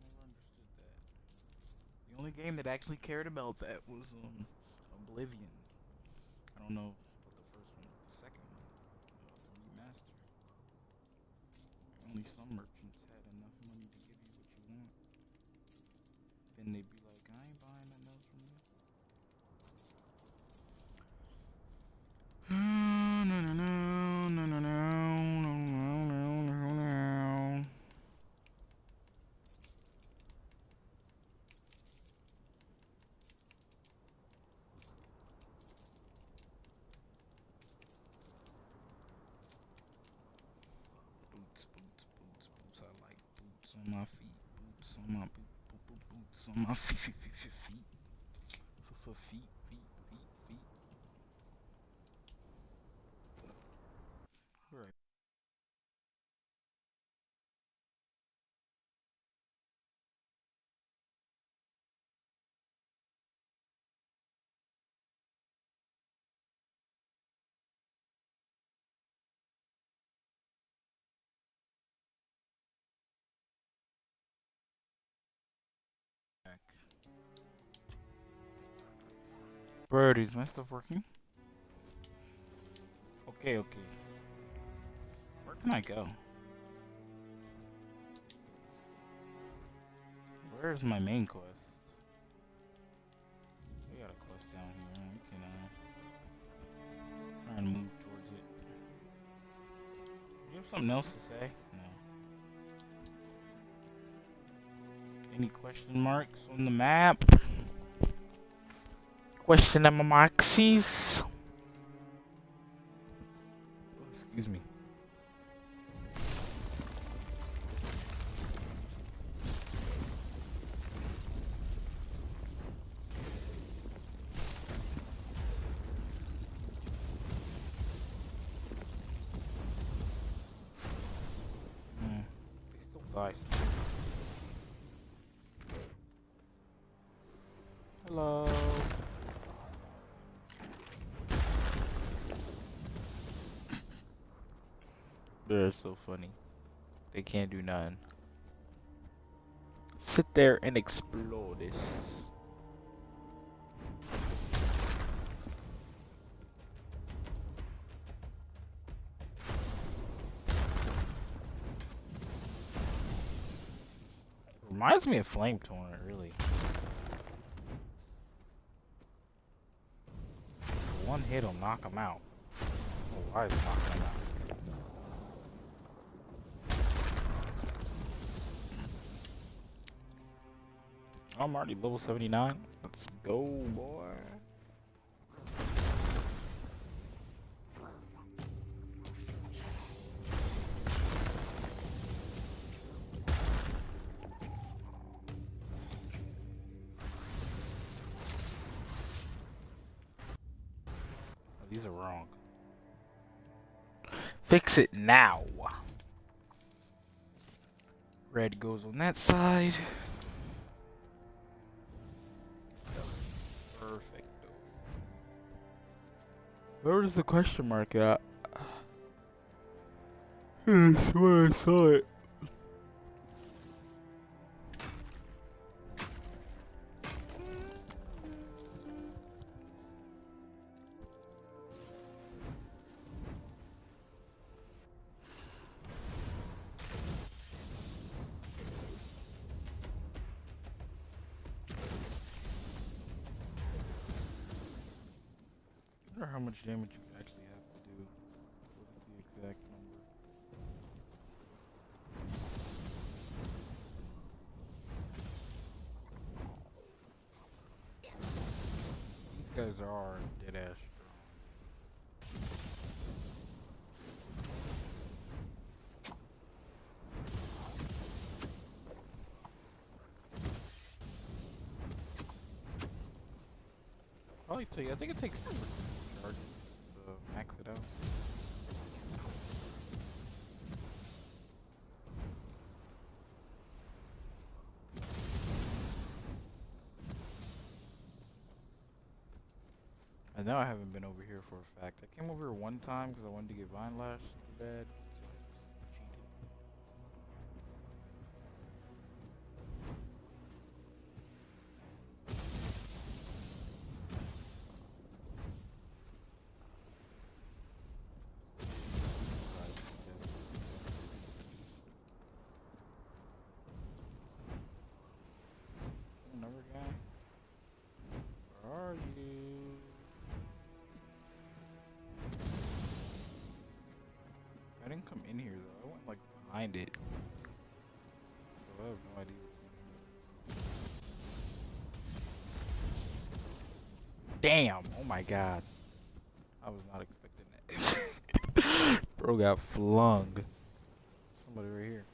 A: Never understood that. The only game that actually cared about that was Oblivion. I don't know what the first one, the second one, remaster. Only some merchants had enough money to give you what you want. Then they'd be like, I ain't buying nothing else from you. Boots. I like boots on my feet. Boots on my boots. on my feet. Feet. Right. Bird, is my stuff working? Okay. Where can I go? Where's my main quest? We got a quest down here. We can try and move towards it. You have something else to say? No. Any question marks on the map? Question marksies? Oh, excuse me. They still die. Hello. They're so funny. They can't do nothing. Sit there and explore this. Reminds me of Flame Torrent, really. One hit will knock him out. Oh, why is it knocking him out? I'm already level 79. Let's go, boy. Oh, these are wrong. Fix it now. Red goes on that side. Perfect. Where is the question mark at? I swear I saw it. I wonder how much damage you actually have to do. What is the exact number? These guys are dead ass strong. Probably take. I think it takes 2 charges to max it out. I know I haven't been over here for a fact. I came over here one time because I wanted to get Vine Lash so bad. Another guy? Where are you? I didn't come in here though. I went like behind it. So I have no idea what's in here. Damn! Oh my god. I was not expecting that. Bro got flung. Somebody right here.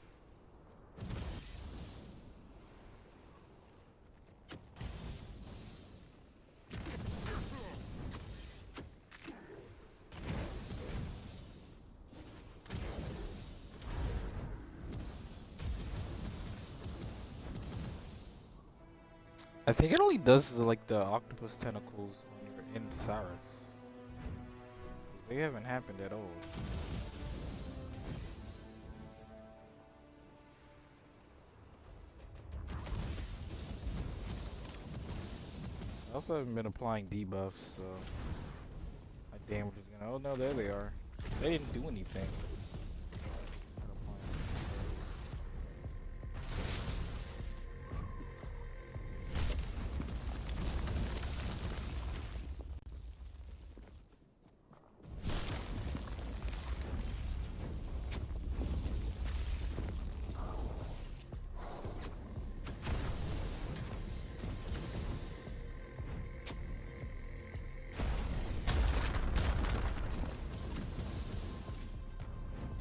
A: I think it only does like the octopus tentacles when you're in Saras. They haven't happened at all. I also haven't been applying debuffs, so my damage is gonna. Oh no, there they are. They didn't do anything.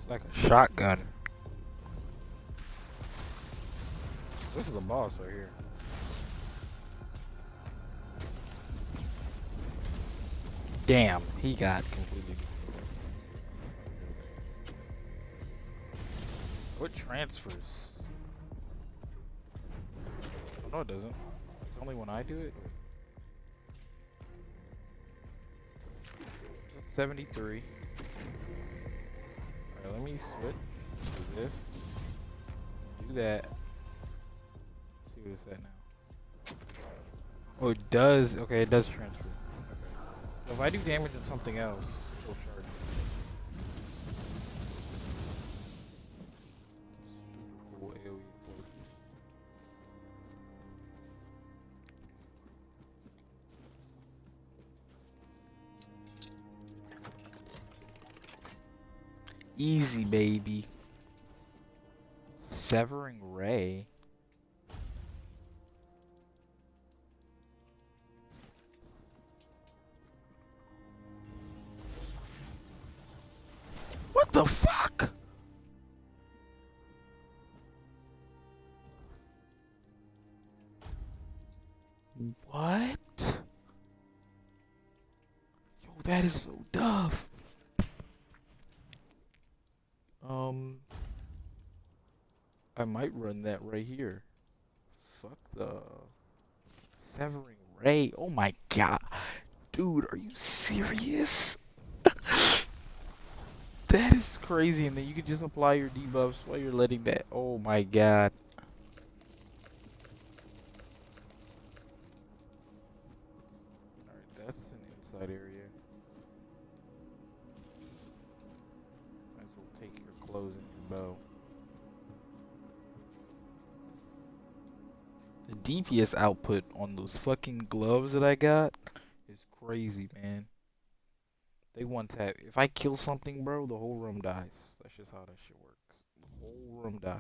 A: Like a shotgun. This is a boss right here. Damn, he got completely. What transfers? Oh, no, it doesn't. It's only when I do it. 73. Alright, let me switch. Do this. Do that. Let's see what it's at now. Oh, it does. Okay, it does transfer. So if I do damage on something else, it'll charge. Cool AoE close. Easy, baby. Severing Ray. What the fuck? What? Yo, that is so tough. I might run that right here. Fuck the Severing Ray. Oh my god. Dude, are you serious? That is crazy, and then you can just apply your debuffs while you're letting that. Oh my god. Alright, that's an inside area. Might as well take your clothes and your bow. The DPS output on those fucking gloves that I got is crazy, man. They one tap. If I kill something, bro, the whole room dies. That's just how that shit works. The whole room dies.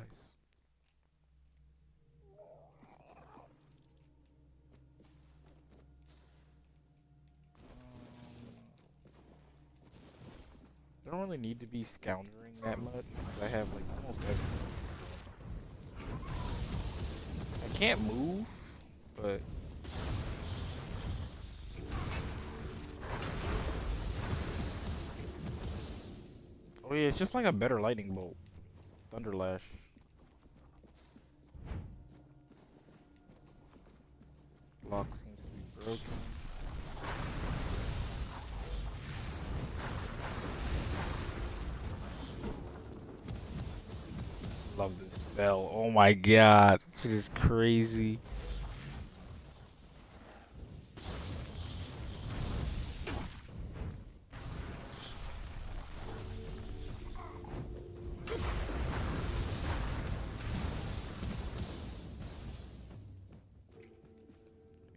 A: I don't really need to be scoundering that much because I have like almost everything. I can't move, but oh yeah, it's just like a better lightning bolt. Thunderlash. Lock seems to be broken. Love this spell. Oh my god. It is crazy.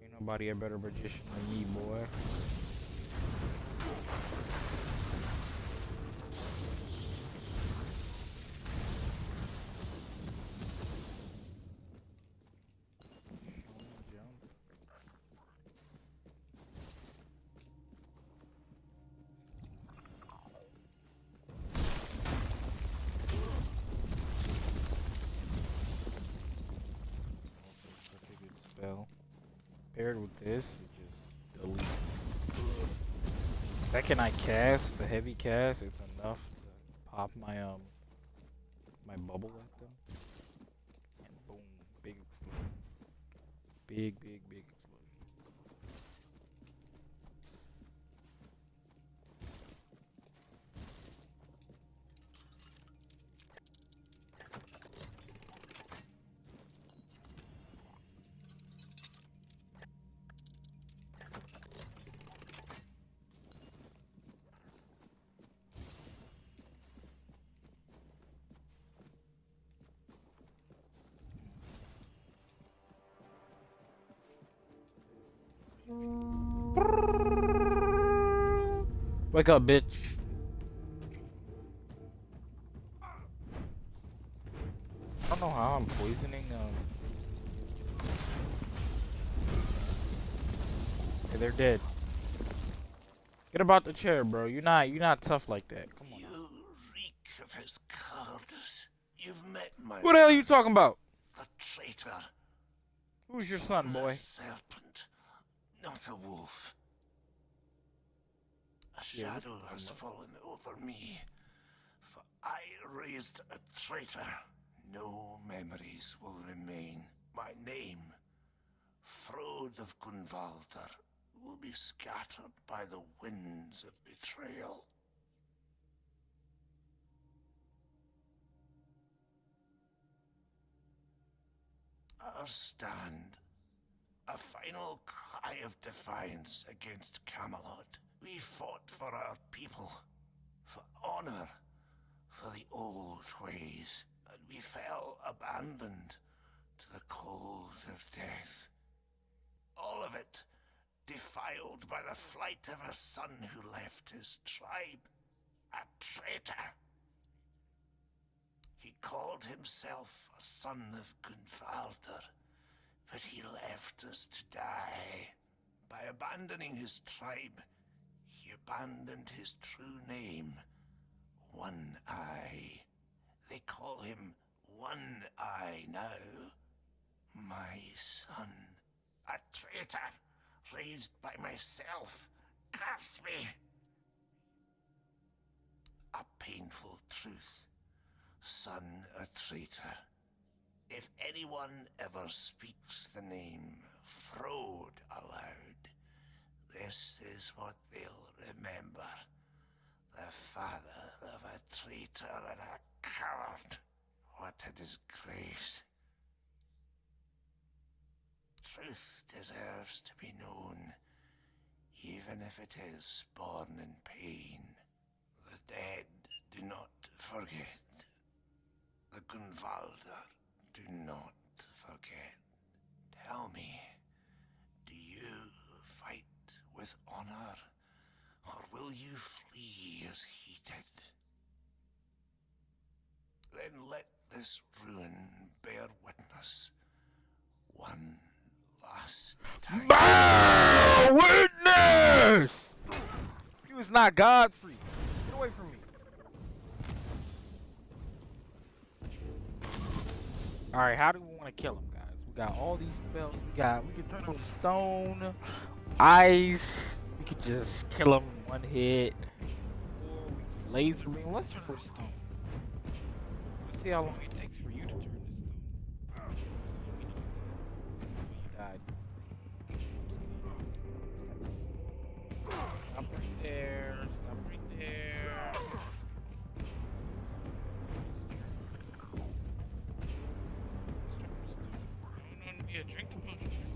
A: Ain't nobody a better magician than you, boy. Paired with this, it just delete. Second I cast the heavy cast, it's enough to pop my my bubble at them, and boom, big explosion. Big, big, big Wake up, bitch. I don't know how I'm poisoning Okay, they're dead. Get about the chair, bro. You're not tough like that. Come on.
I: You reek of his cowardice. You've met my
A: What the hell are
I: son,
A: you talking about?
I: the traitor.
A: Who's your son, boy?
I: A serpent, not a wolf. A
A: Yeah,
I: shadow has fallen over me, for I raised a traitor. No memories will remain. My name, Frode of Gunvalder, will be scattered by the winds of betrayal. Our stand, a final cry of defiance against Camelot. We fought for our people, for honor, for the old ways, and we fell abandoned to the cold of death. All of it defiled by the flight of a son who left his tribe, a traitor. He called himself a son of Gunvalder, but he left us to die. By abandoning his tribe, he abandoned his true name, One Eye. They call him One Eye now. My son, a traitor, raised by myself. Curse me! A painful truth. Son, a traitor. If anyone ever speaks the name Frode aloud, this is what they'll remember. The father of a traitor and a coward. What a disgrace. Truth deserves to be known, even if it is born in pain. The dead do not forget. The Gunvalder do not forget. Tell me, do you fight with honor, or will you flee as he did? Then let this ruin bear witness one last time.
A: Bear witness! He was not Godfrey. Get away from me. Alright, how do we want to kill him, guys? We got all these spells. We can turn him to stone, ice. We could just kill him in one hit. Or we can laser beam. Let's turn him to stone. Let's see how long it takes for you to turn to stone. You died. Stop right there. Stop right there. Yeah, drink the potion.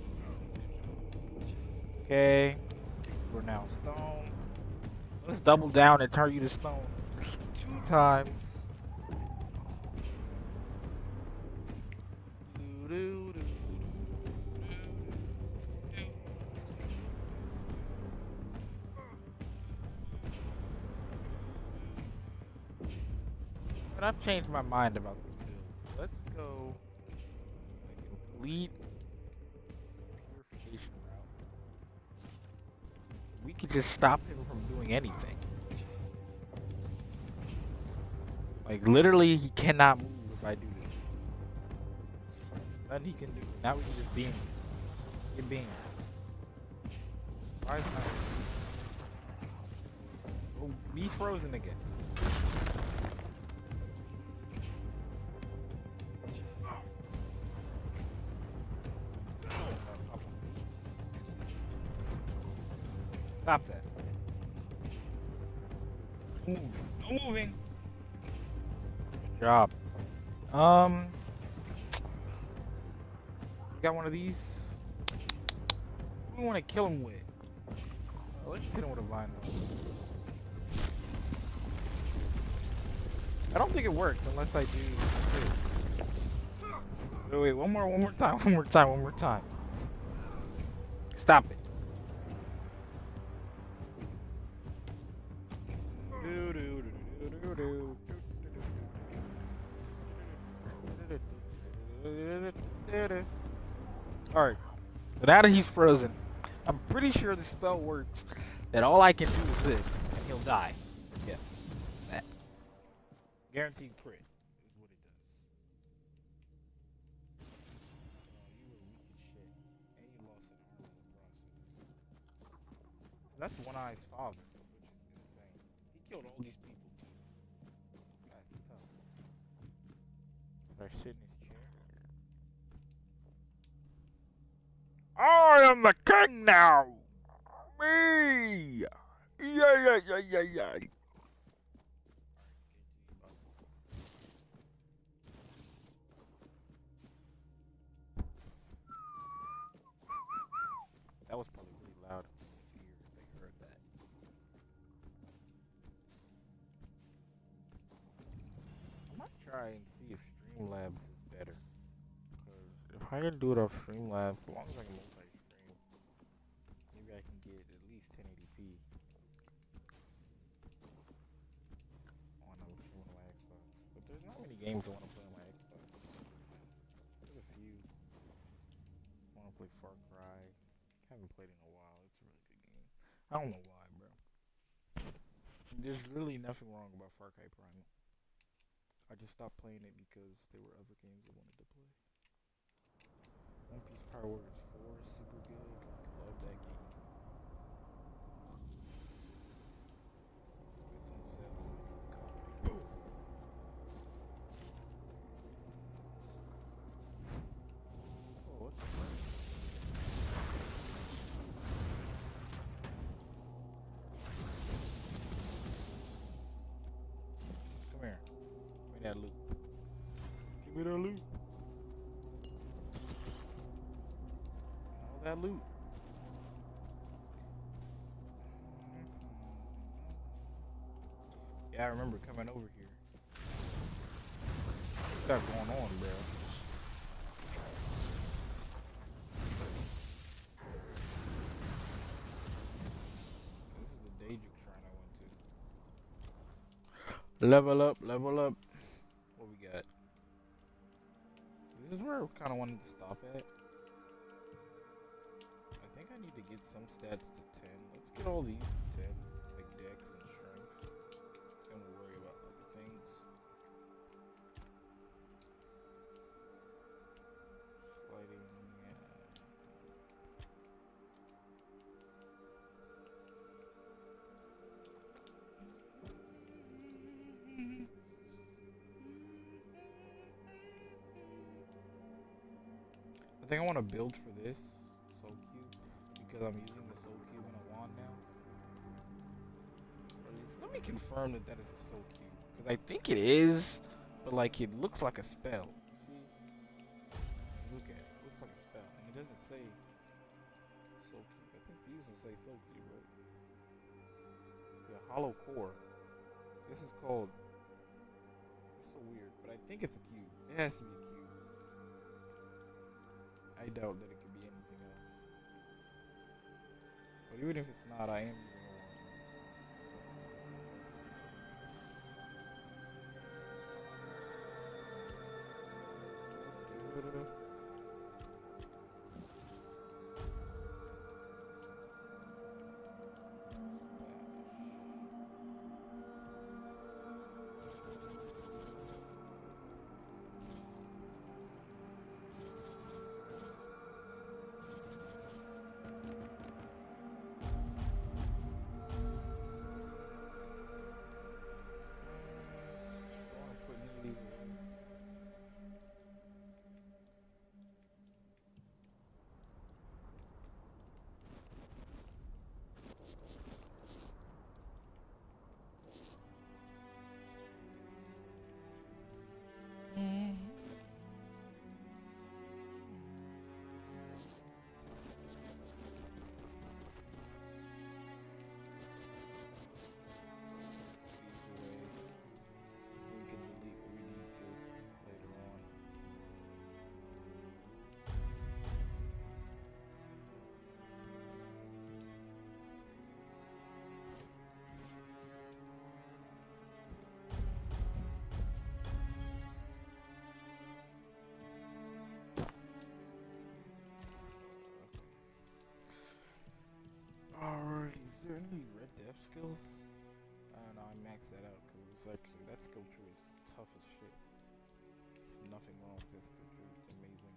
A: Okay. We're now stone. Let's double down and turn you to stone 2 times. But I've changed my mind about this build. Let's go elite purification route. We could just stop him from doing anything. Like literally, he cannot move if I do this. Nothing he can do. Now we can just beam him. Get beamed. Why is not? Oh, be frozen again. Stop that. Moving. No moving. Good job. We got one of these. What do we want to kill him with? Let's hit him with a vine. I don't think it works unless I do. Wait, one more time. Stop it. Alright. Now that he's frozen, I'm pretty sure the spell works. That all I can do is this, and he'll die. Yeah. That. Guaranteed crit is what it does. You were weak as shit. And you lost an arm in the process. That's One Eye's father, which is insane. He killed all these people too. That's tough. Should I sit in his chair? I am the king now! Me! Yeah. That was probably really loud in people's ears if they heard that. I might try and see if Streamlabs is better. Because if I can do it off Streamlabs, as long as I can multi-stream, maybe I can get at least 1080p on stream on my Xbox. But there's not many games I want to play on my Xbox. There's a few. I want to play Far Cry. Haven't played in a while. It's a really good game. I don't know why, bro. There's really nothing wrong about Far Cry Primal. I just stopped playing it because there were other games I wanted to play. One Piece Power Warriors 4 is super good. Love that game. It's on sale. Copy. Oh, what the fuck? Come here. Give me that loot. Give me that loot. All that loot. Yeah, I remember coming over here. What's that going on, bro? This is the Daedric shrine I went to. Level up, level up. What we got? This is where I kind of wanted to stop at. I think I need to get some stats to 10. Let's get all these to 10, like dex and strength. Then we'll worry about other things. Sliding, I think I want to build for this Soul Cube because I'm using the Soul Cube in a wand now. Let me confirm that that is a Soul Cube because I think it is, but like it looks like a spell. See? Look at it. It looks like a spell, and it doesn't say Soul Cube. I think these will say Soul Cube, right? Yeah, Hollow Core. This is called. It's so weird, but I think it's a cube. It has to be a cube. I doubt that it could be anything else. But even if it's not, I am using one. F skills. I don't know. I maxed that out because it's actually that skill tree is tough as shit. There's nothing wrong with that skill tree. It's amazing.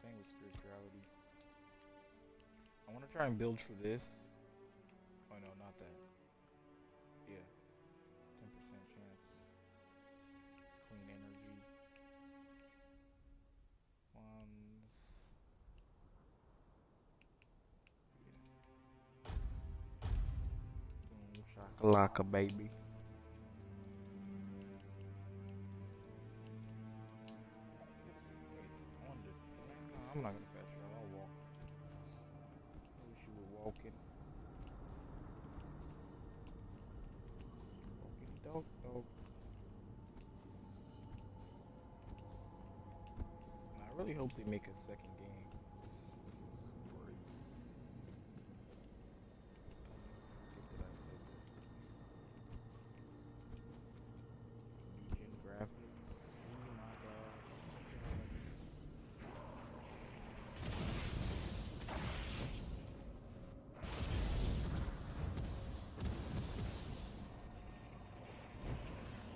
A: Same with spirituality. I want to try and build for this. Oh no, not that. Yeah, 10% chance. Clean energy. Ones. Boom, shakalaka, baby. I'm not gonna fast travel. I'll walk. I wish you were walking. Walking dog dog. And I really hope they make a second game. This is great. Don't forget that I said that. Legion graphics. Oh my god.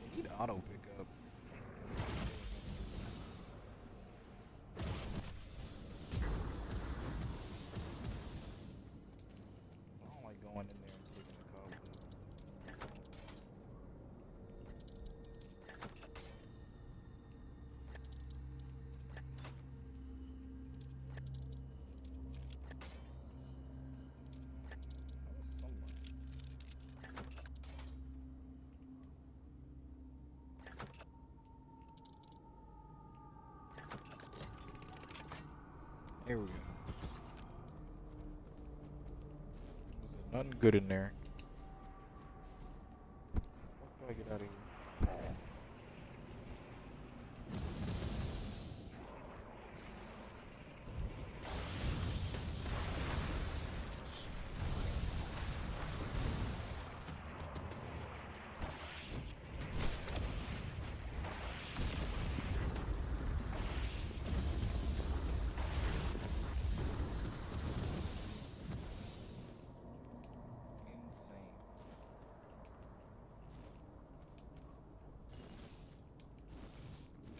A: They need auto pickup. I don't like going in there and taking the cobwebs. That was someone. Here we go. Was there nothing good in there? How do I get out of here? Insane.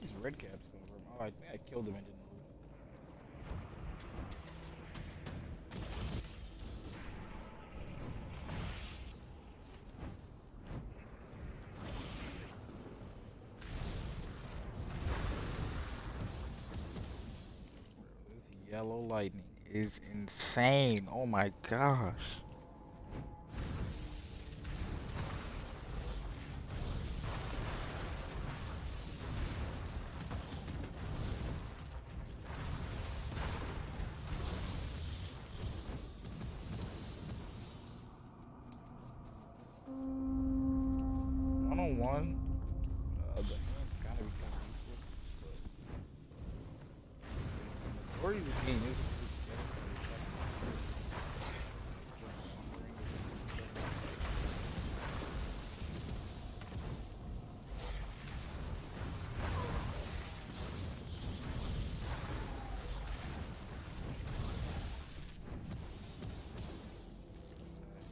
A: These red caps gonna run. Oh, I think I killed him and didn't move. Bro, this yellow lightning is insane. Oh my gosh. One-on-one, the hand's kind of become useless, but majority of the game is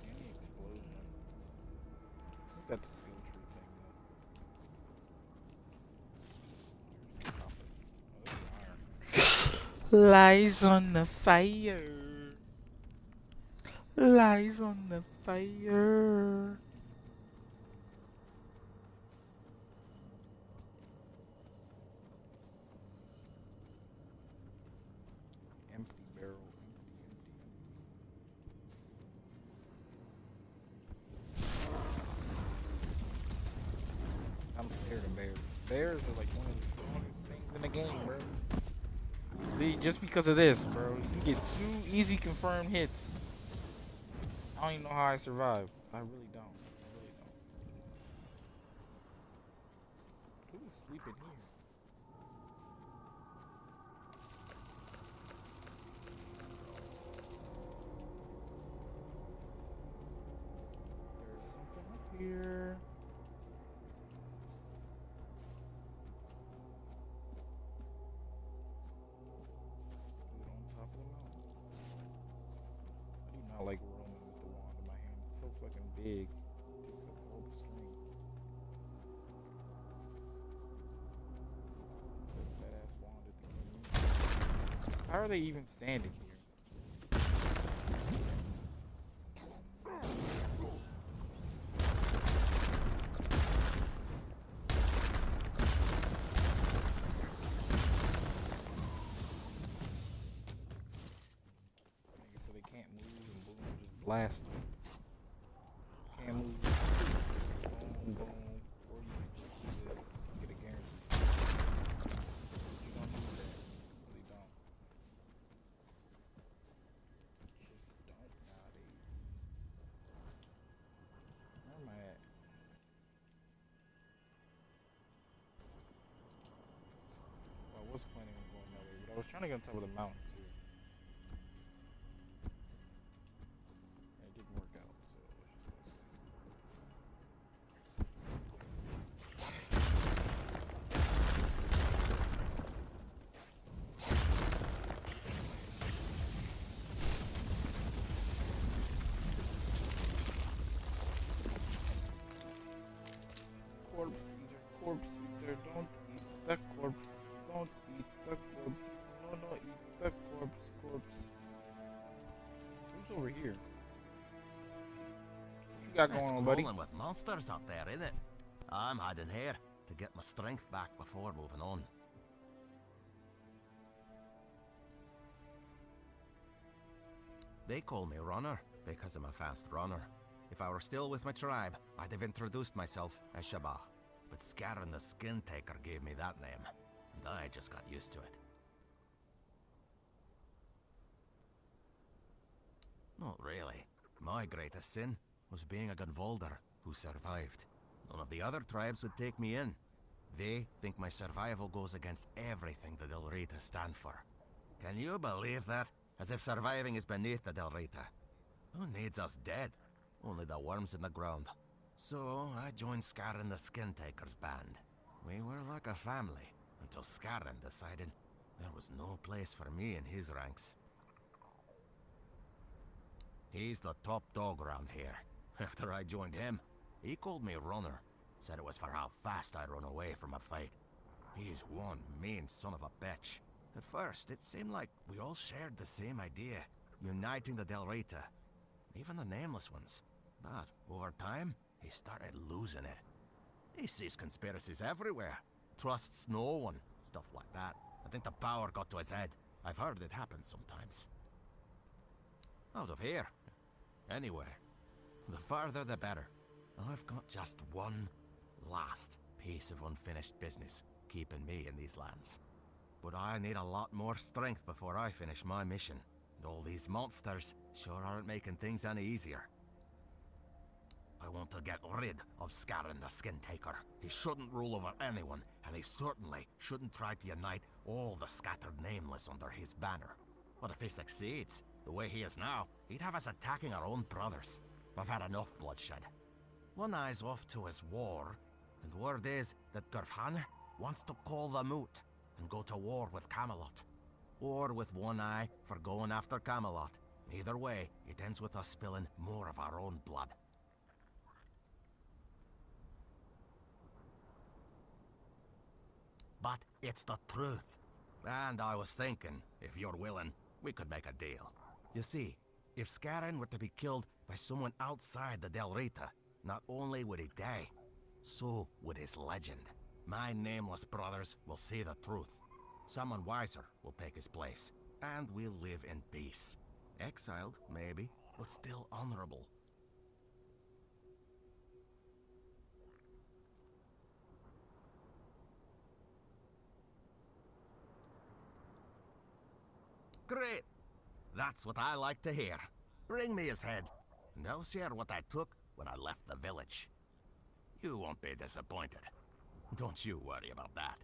A: any explosion. I think that's a skill tree thing though. There's some copper. Oh, there's iron. Lies on the fire. Lies on the fire. Empty barrel. I'm scared of bears. Bears are like one of the strongest things in the game, bro. See, just because of this, bro. You get 2 easy confirmed hits. I don't even know how I survived. I really don't. I really don't. Who is sleeping here? There's something up here. Is it on top of the mountain? I do not like rolling big. Takes up all the screen. That ass wanted to get me. How are they even standing here? So they can't move and boom, just blast them. Can't move. Boom, boom. Or you can just do this. Get a guarantee. You don't need that. Really don't. Just don't nowadays. Where am I at? Well, I was planning on going that way, but I was trying to get on top of the mountain too. It didn't work out, so let's just go this way. Corpse eater, don't eat the corpse, don't eat the corpse, no, eat the corpse. Who's over here? What you got going on, buddy?
J: It's with monsters up there, isn't it? I'm hiding here to get my strength back before moving on. They call me Runner because I'm a fast runner. If I were still with my tribe, I'd have introduced myself as Shabba. But Scarin the Skin Taker gave me that name, and I just got used to it. Not really. My greatest sin was being a Gunvolder who survived. None of the other tribes would take me in. They think my survival goes against everything the Del Rita stand for. Can you believe that? As if surviving is beneath the Del Rita. Who needs us dead? Only the worms in the ground. So, I joined Scarin the Skin Taker's band. We were like a family, until Scarin decided there was no place for me in his ranks. He's the top dog around here. After I joined him, he called me Runner. Said it was for how fast I run away from a fight. He's one mean son of a bitch. At first, it seemed like we all shared the same idea, uniting the Del Rita, even the Nameless ones. But over time, he started losing it. He sees conspiracies everywhere, trusts no one, stuff like that. I think the power got to his head. I've heard it happen sometimes. Out of here. Anywhere. The farther the better. I've got just one last piece of unfinished business keeping me in these lands. But I need a lot more strength before I finish my mission. And all these monsters sure aren't making things any easier. I want to get rid of Scarin the Skin Taker. He shouldn't rule over anyone, and he certainly shouldn't try to unite all the scattered Nameless under his banner. But if he succeeds, the way he is now, he'd have us attacking our own brothers. I've had enough bloodshed. One eye's off to his war, and word is that Gurfhan wants to call the moot and go to war with Camelot. Or with one eye for going after Camelot. Either way, it ends with us spilling more of our own blood. But it's the truth. And I was thinking, if you're willing, we could make a deal. You see, if Scarin were to be killed by someone outside the Del Rita, not only would he die, so would his legend. My Nameless brothers will see the truth. Someone wiser will take his place, and we'll live in peace. Exiled, maybe, but still honorable. Great! That's what I like to hear. Bring me his head, and I'll share what I took when I left the village. You won't be disappointed. Don't you worry about that.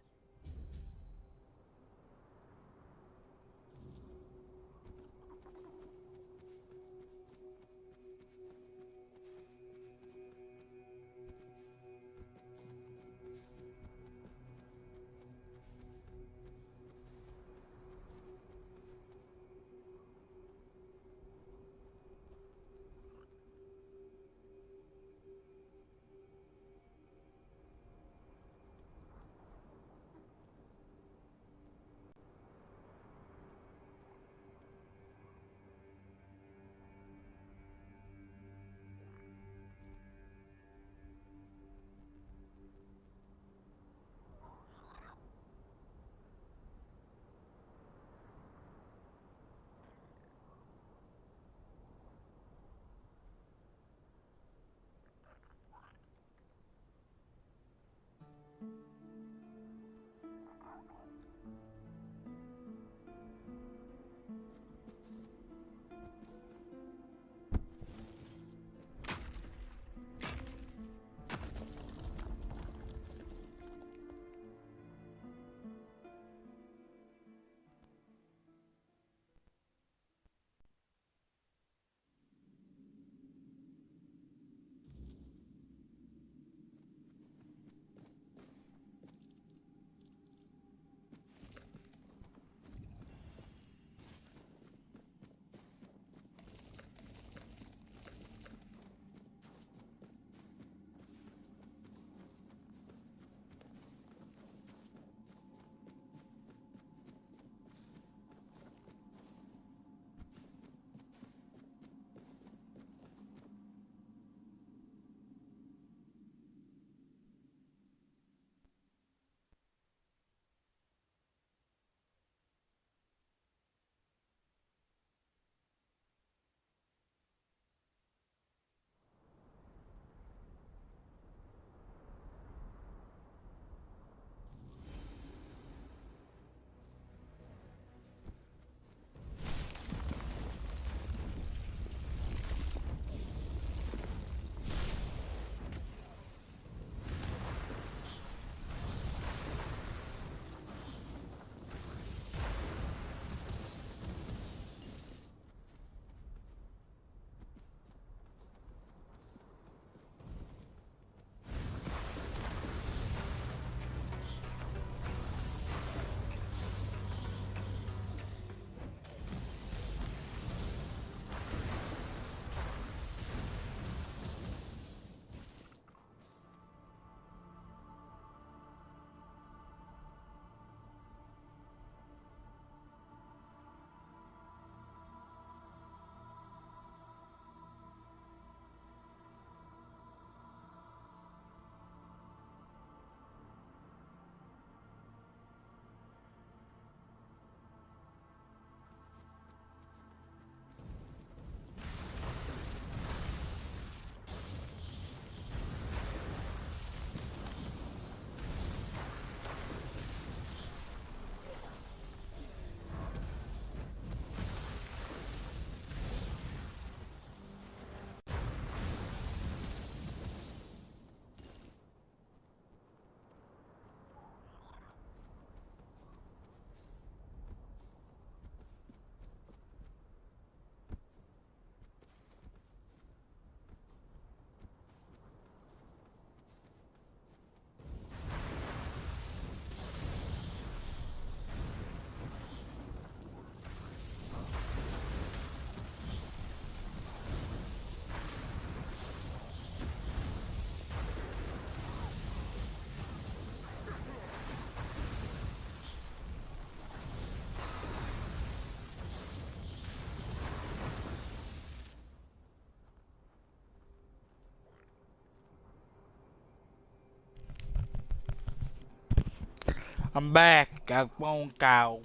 A: I'm back. Got phone call.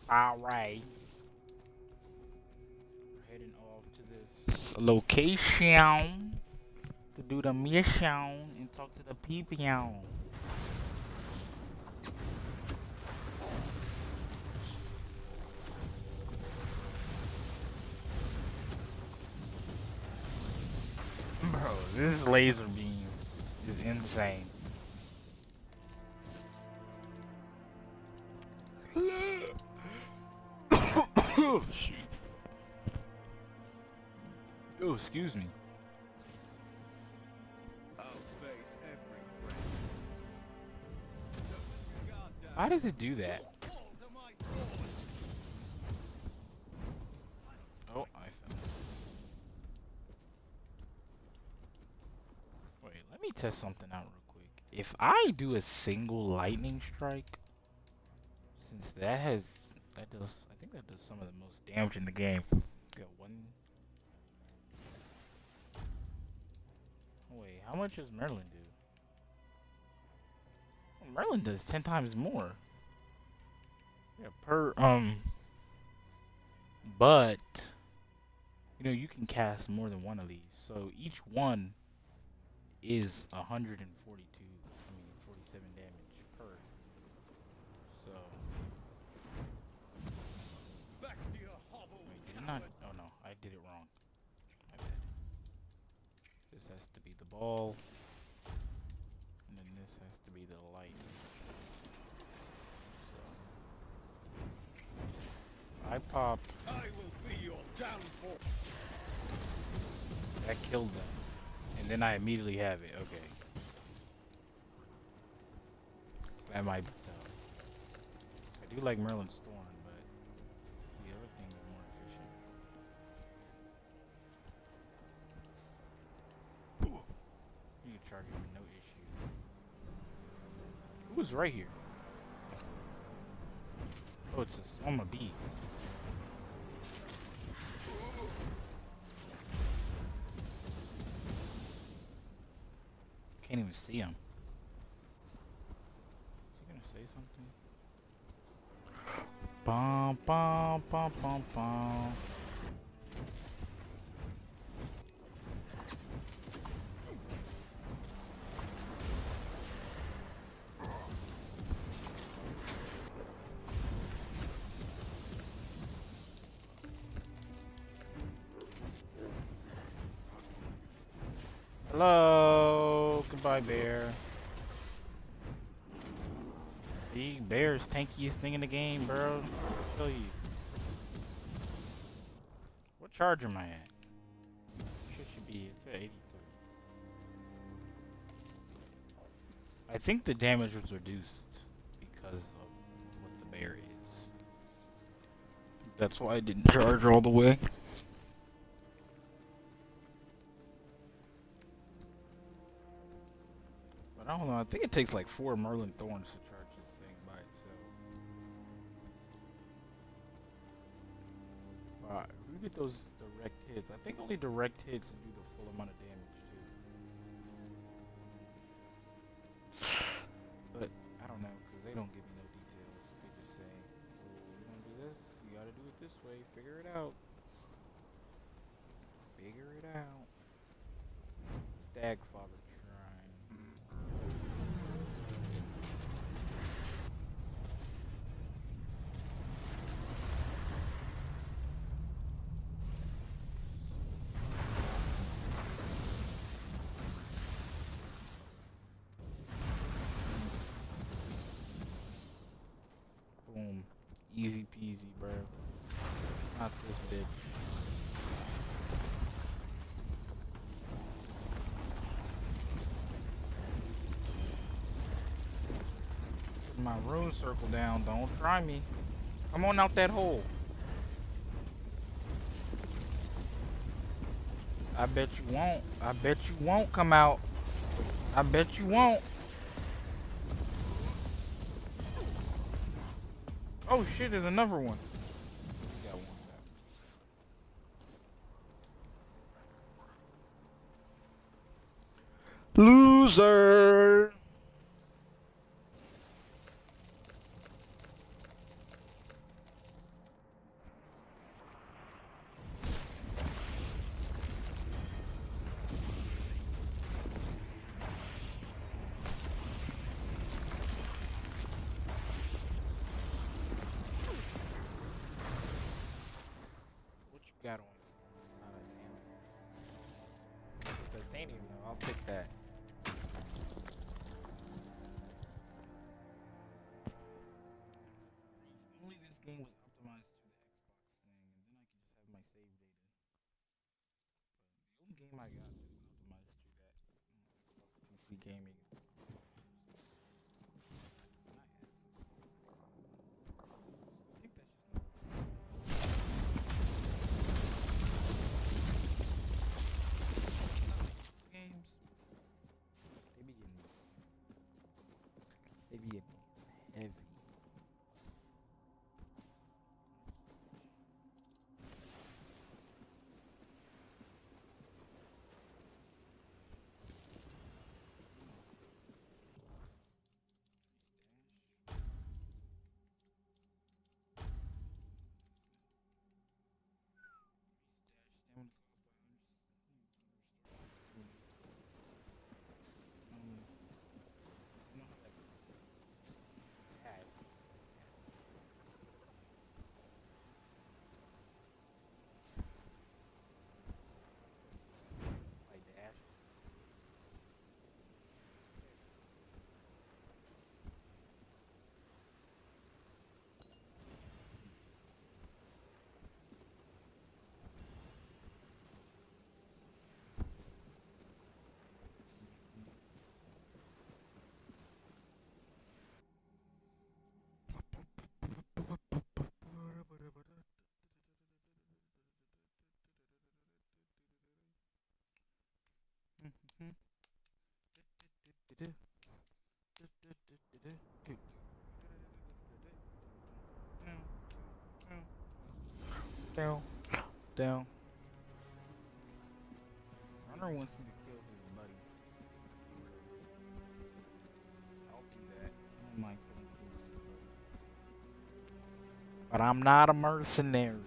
A: Alright. Heading off to this location to do the mission and talk to the people. Bro, this laser beam is insane. Oh, shoot. Oh, excuse me. Why does it do that? Oh, I fell. Wait, let me test something out real quick. If I do a single lightning strike, since that does, I think that does some of the most damage in the game. Got one. Wait, how much does Merlin do? Oh, Merlin does 10 times more. Yeah, but you know, you can cast more than one of these. So each one is 147 damage per. So
H: Back to your hovel.
A: wait, did I not? Oh no, I did it wrong. My bad. This has to be the ball, and then this has to be the light. So I popped.
H: I will be your downfall.
A: That killed them. And then I immediately have it. Okay. That might be tough. I do like Merlin's Thorn, but the other thing is more efficient. You can charge it with no issue. Who's right here? Oh, it's a swarm of bees. Can't even see him. Is he gonna say something? Bum bum bum bum bum. Hello, goodbye, bear. The bear's tankiest thing in the game, bro. I'll tell you. What charge am I at? Should be it's at 83. I think the damage was reduced because of what the bear is. That's why I didn't charge all the way. I don't know, I think it takes like 4 Merlin Thorns to charge this thing by itself. Wow, who get those direct hits? I think only direct hits do the full amount of damage too. But, I don't know, because they don't give me no details. They just say, oh, you want to do this? You gotta do it this way. Figure it out. Figure it out. Stagfather Shrine. Boom. Easy peasy, bro. Not this bitch. Put my rune circle down. Don't try me. Come on out that hole. I bet you won't. I bet you won't come out. I bet you won't. Oh shit, there's another one. Got one left. Loser. Tainted though, I'll take that. If only this game was optimized to the Xbox thing, and then I could just have my save data. But the only game I got is optimized to that Xbox PC gaming. I think that's just games. They be getting heavy. Down, down. Runner wants me to kill his buddy. I'll do that. I don't mind killing his buddy. But I'm not a mercenary.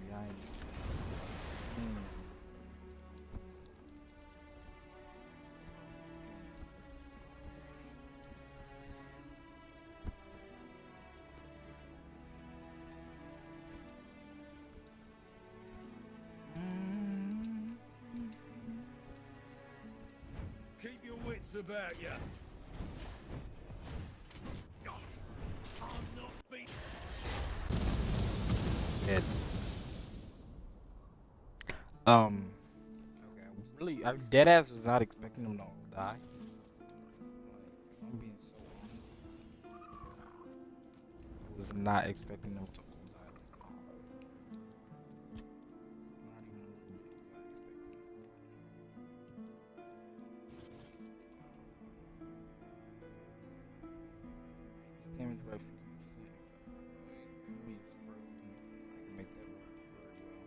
H: Keep your wits about ya. I'm not beat.
A: Dead. Okay, I deadass was not expecting him to all die. Like, I'm being so honest. I was not expecting them to all die. Not even a little bit. I expected. Damage by 50%. Enemy is frozen. I can make that work very well.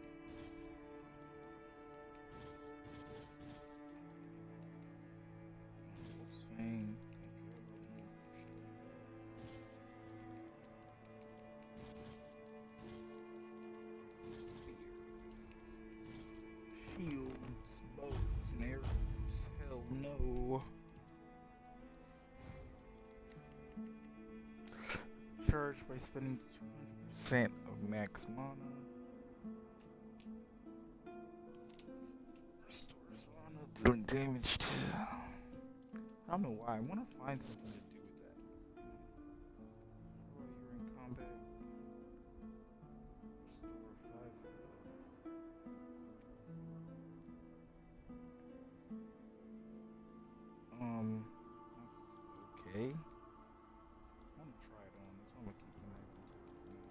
A: Swing. Shields, bows, and arrows. Hell no. Charge by spending 200% of max mana. Restores mana, dealing damage to. I don't know why. I want to find something to do with that. While you're in combat, restore 5. Okay. I'm gonna try it on. That's why I'm gonna keep the knife until now.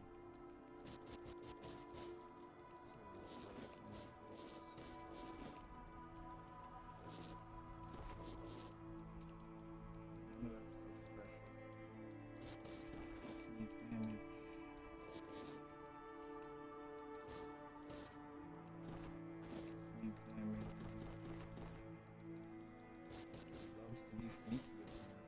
A: None of that stuff special. Need damage. Need damage. Loves to be sneaky apparently.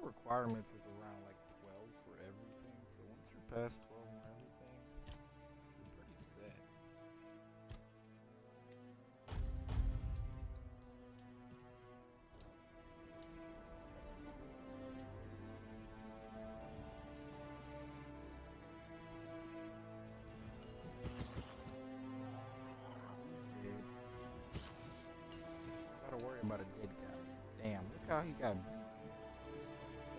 A: the requirements is around like 12 for everything. So once you're past 12 and everything, you're pretty set. Gotta worry about a dead guy. Damn, look how he got.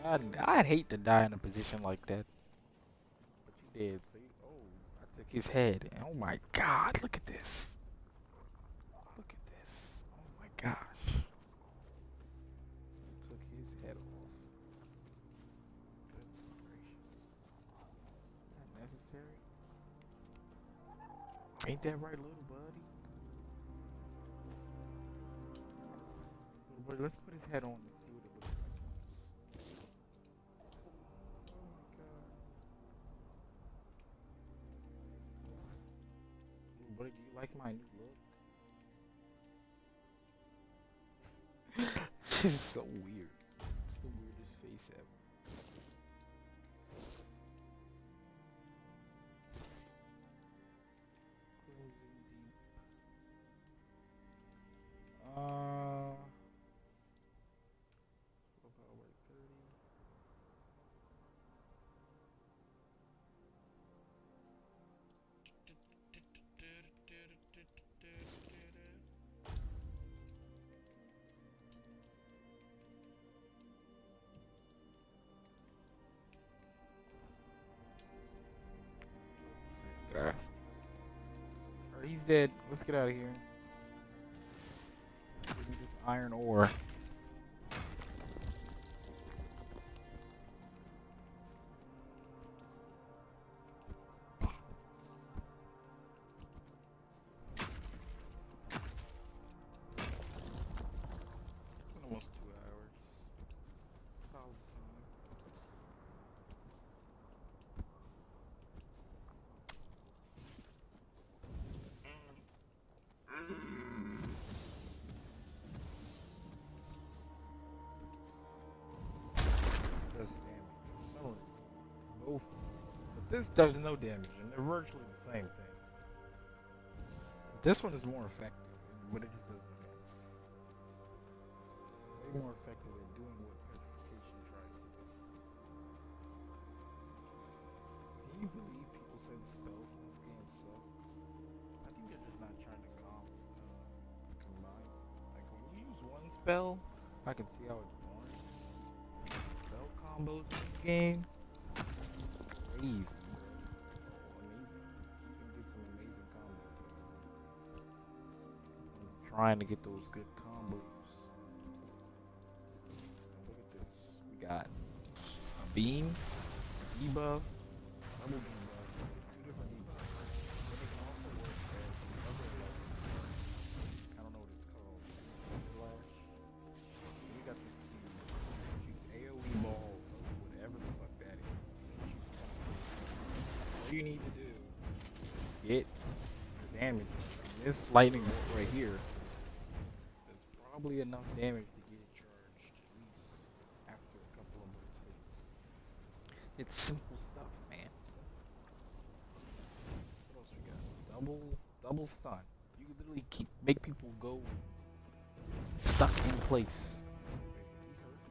A: I'd hate to die in a position like that. But you did. So you, oh, I took his head. And oh my God, look at this. Look at this. Oh my gosh. Took his head off. Goodness gracious. Is that necessary? Ain't that right, little buddy? Little buddy, let's put his head on and see what it looks like. Oh my God. Little buddy, do you like my new look? This is so weird. It's the weirdest face ever. Closing deep. Willpower 30. Fast. Alright, he's dead. Let's get out of here. Give me this iron ore. Almost 2 hours. Solid time. Does damage. Some of it. Both. But this does no damage, and they're virtually the same thing. This one is more effective, but it just does no damage. Way more effective at doing what petrification tries to do. Can you believe people say the spells in this game suck? I think they're just not trying to combine. Like when you use one spell, I can see how it's boring. Spell combos in this game, crazy, bro. Amazing. You can get some amazing combos. I'm trying to get those good combos. Look at this. We got a beam, a debuff, double debuff. Two different debuffs. But they can also work as the other level. I don't know what it's called. Flash. We got this key. Shoots AoE ball, whatever the fuck that is. All you need to do is get the damage. And this lightning bolt right here is probably enough damage to get it charged, at least after a couple of months. It's simple stuff, man. What else we got? Double stun. You can literally make people go stuck in place. Wait, is he hurt?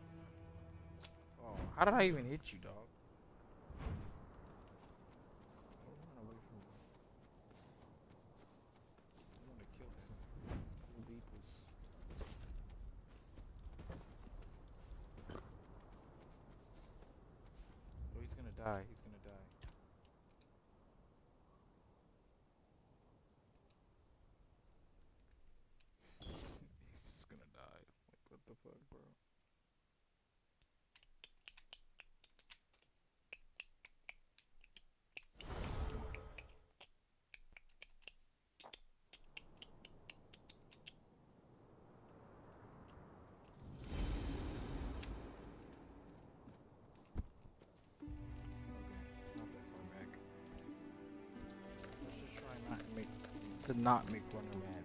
A: Oh, how did I even hit you, dog? Don't run away from me. I want to kill him. His cool beep was. Oh, he's gonna die. He's gonna die. He's just gonna die. Like, what the fuck, bro? Okay, not that far back. Let's just try not make runner mad.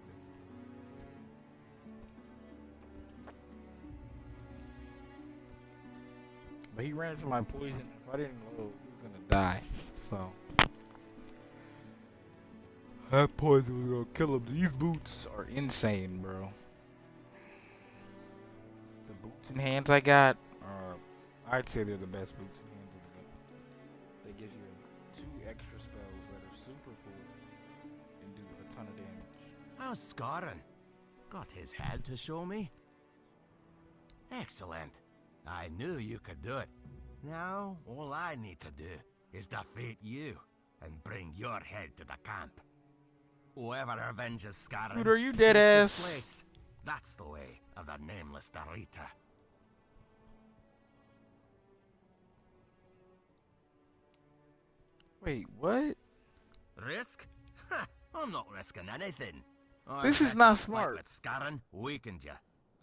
A: But he ran into my poison. If I didn't load, he was gonna die. So that poison was gonna kill him. These boots are insane, bro. The boots and hands I got are, I'd say they're the best boots and hands in the game. They give you 2 extra spells that are super cool and do a ton of damage.
J: How's Scarron? Got his head to show me? Excellent. I knew you could do it. Now, all I need to do is defeat you and bring your head to the camp. Whoever avenges Scarron,
A: Dude, are you dead
J: takes his
A: ass?
J: place. That's the way of the nameless Darita.
A: Wait, what?
J: Risk? Ha! I'm not risking anything.
A: This is not smart.
J: But Scarron weakened you,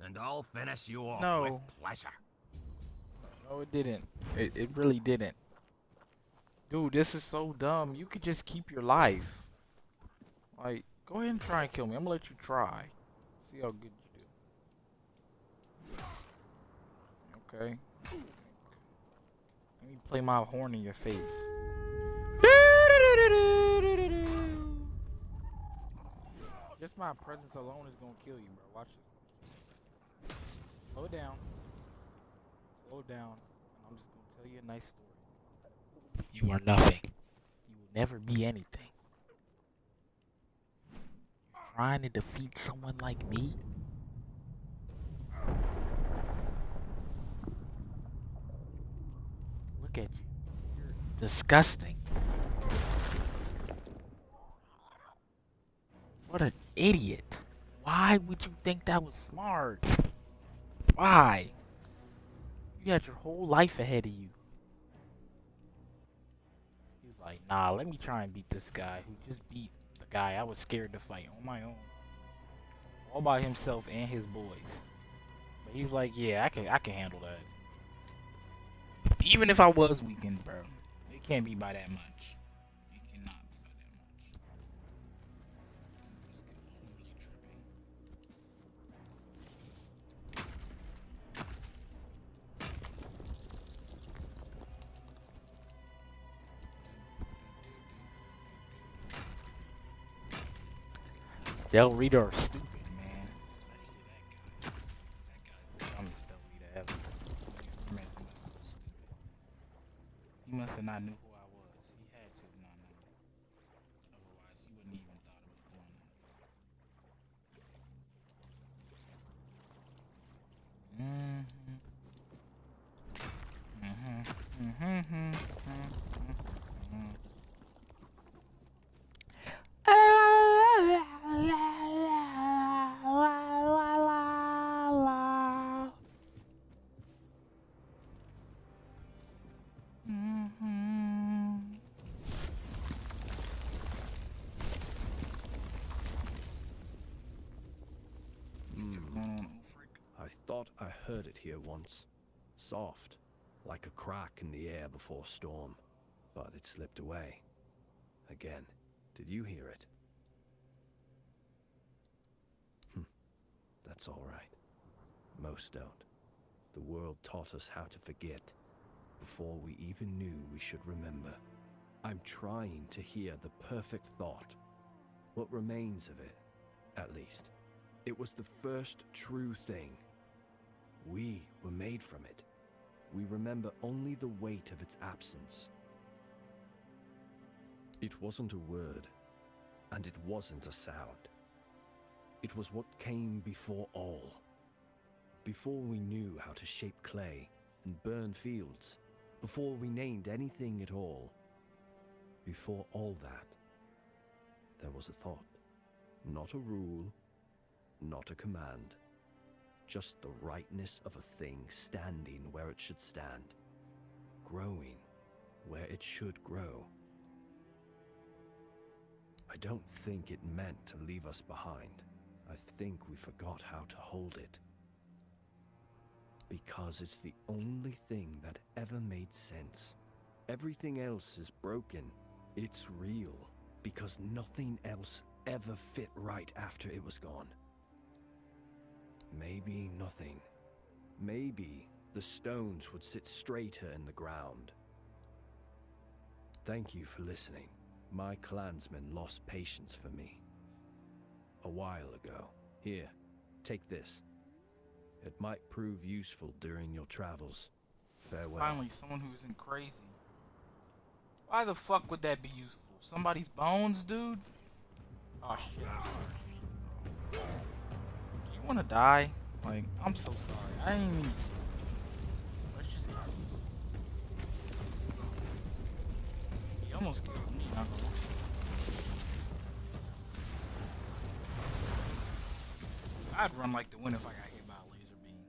J: and I'll finish you off
A: No.
J: with pleasure.
A: No, it didn't. It really didn't. Dude, this is so dumb. You could just keep your life. Like, go ahead and try and kill me. I'm gonna let you try. See how good you do. Okay. Let me play my horn in your face. Just my presence alone is gonna kill you, bro. Watch this. Slow down. Slow down. And I'm just gonna tell you a nice story. You are nothing. You will never be anything. You're trying to defeat someone like me? Look at you. You're disgusting. What an idiot. Why would you think that was smart? Why? You had your whole life ahead of you. He was like, nah, let me try and beat this guy who just beat the guy I was scared to fight on my own. All by himself and his boys. But he's like, yeah, I can handle that. Even if I was weakened, bro. It can't be by that much. It cannot be by that much. Del Rita are stupid, man. Especially that guy. That guy's the dumbest Del Rita ever. Man, he must be stupid. He must have not knew who I was. He had to have not known. Otherwise, he wouldn't even thought about doing
H: I thought I heard it here once. Soft, like a crack in the air before storm. But it slipped away. Again. Did you hear it? That's all right. Most don't. The world taught us how to forget before we even knew we should remember. I'm trying to hear the perfect thought. What remains of it, at least. It was the first true thing. We were made from it. We remember only the weight of its absence. It wasn't a word, and it wasn't a sound. It was what came before all. Before we knew how to shape clay and burn fields. Before we named anything at all. Before all that, there was a thought. Not a rule, not a command. Just the rightness of a thing standing where it should stand. Growing where it should grow. I don't think it meant to leave us behind. I think we forgot how to hold it. Because it's the only thing that ever made sense. Everything else is broken. It's real. Because nothing else ever fit right after it was gone. Maybe nothing. Maybe
K: the stones would sit straighter in the ground. Thank you for listening. My clansmen lost patience for me a while ago. Here, take this. It might prove useful during your travels. Farewell.
A: Finally, someone who isn't crazy. Why the fuck would that be useful? Somebody's bones, dude? Oh shit. Do you wanna die? Like, I'm so sorry. I didn't even. Let's just go. He almost killed me, not gonna lie. I'd run like the wind if I got hit by a laser beam.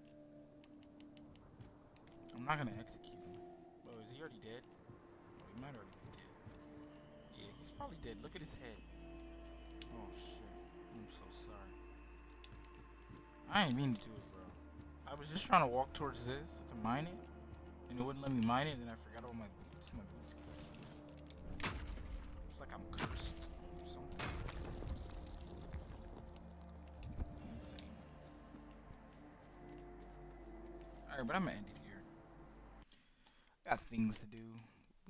A: I'm not gonna execute him. Oh, is he already dead? Oh, he might already be dead. Yeah, he's probably dead. Look at his head. Oh shit. I'm so sorry. I ain't mean to do it, bro. I was just trying to walk towards this to mine it, and it wouldn't let me mine it, and then I forgot all my boots. My boots cut. It's like I'm cursed or something. Insane. Alright, but I'm gonna end it here. Got things to do.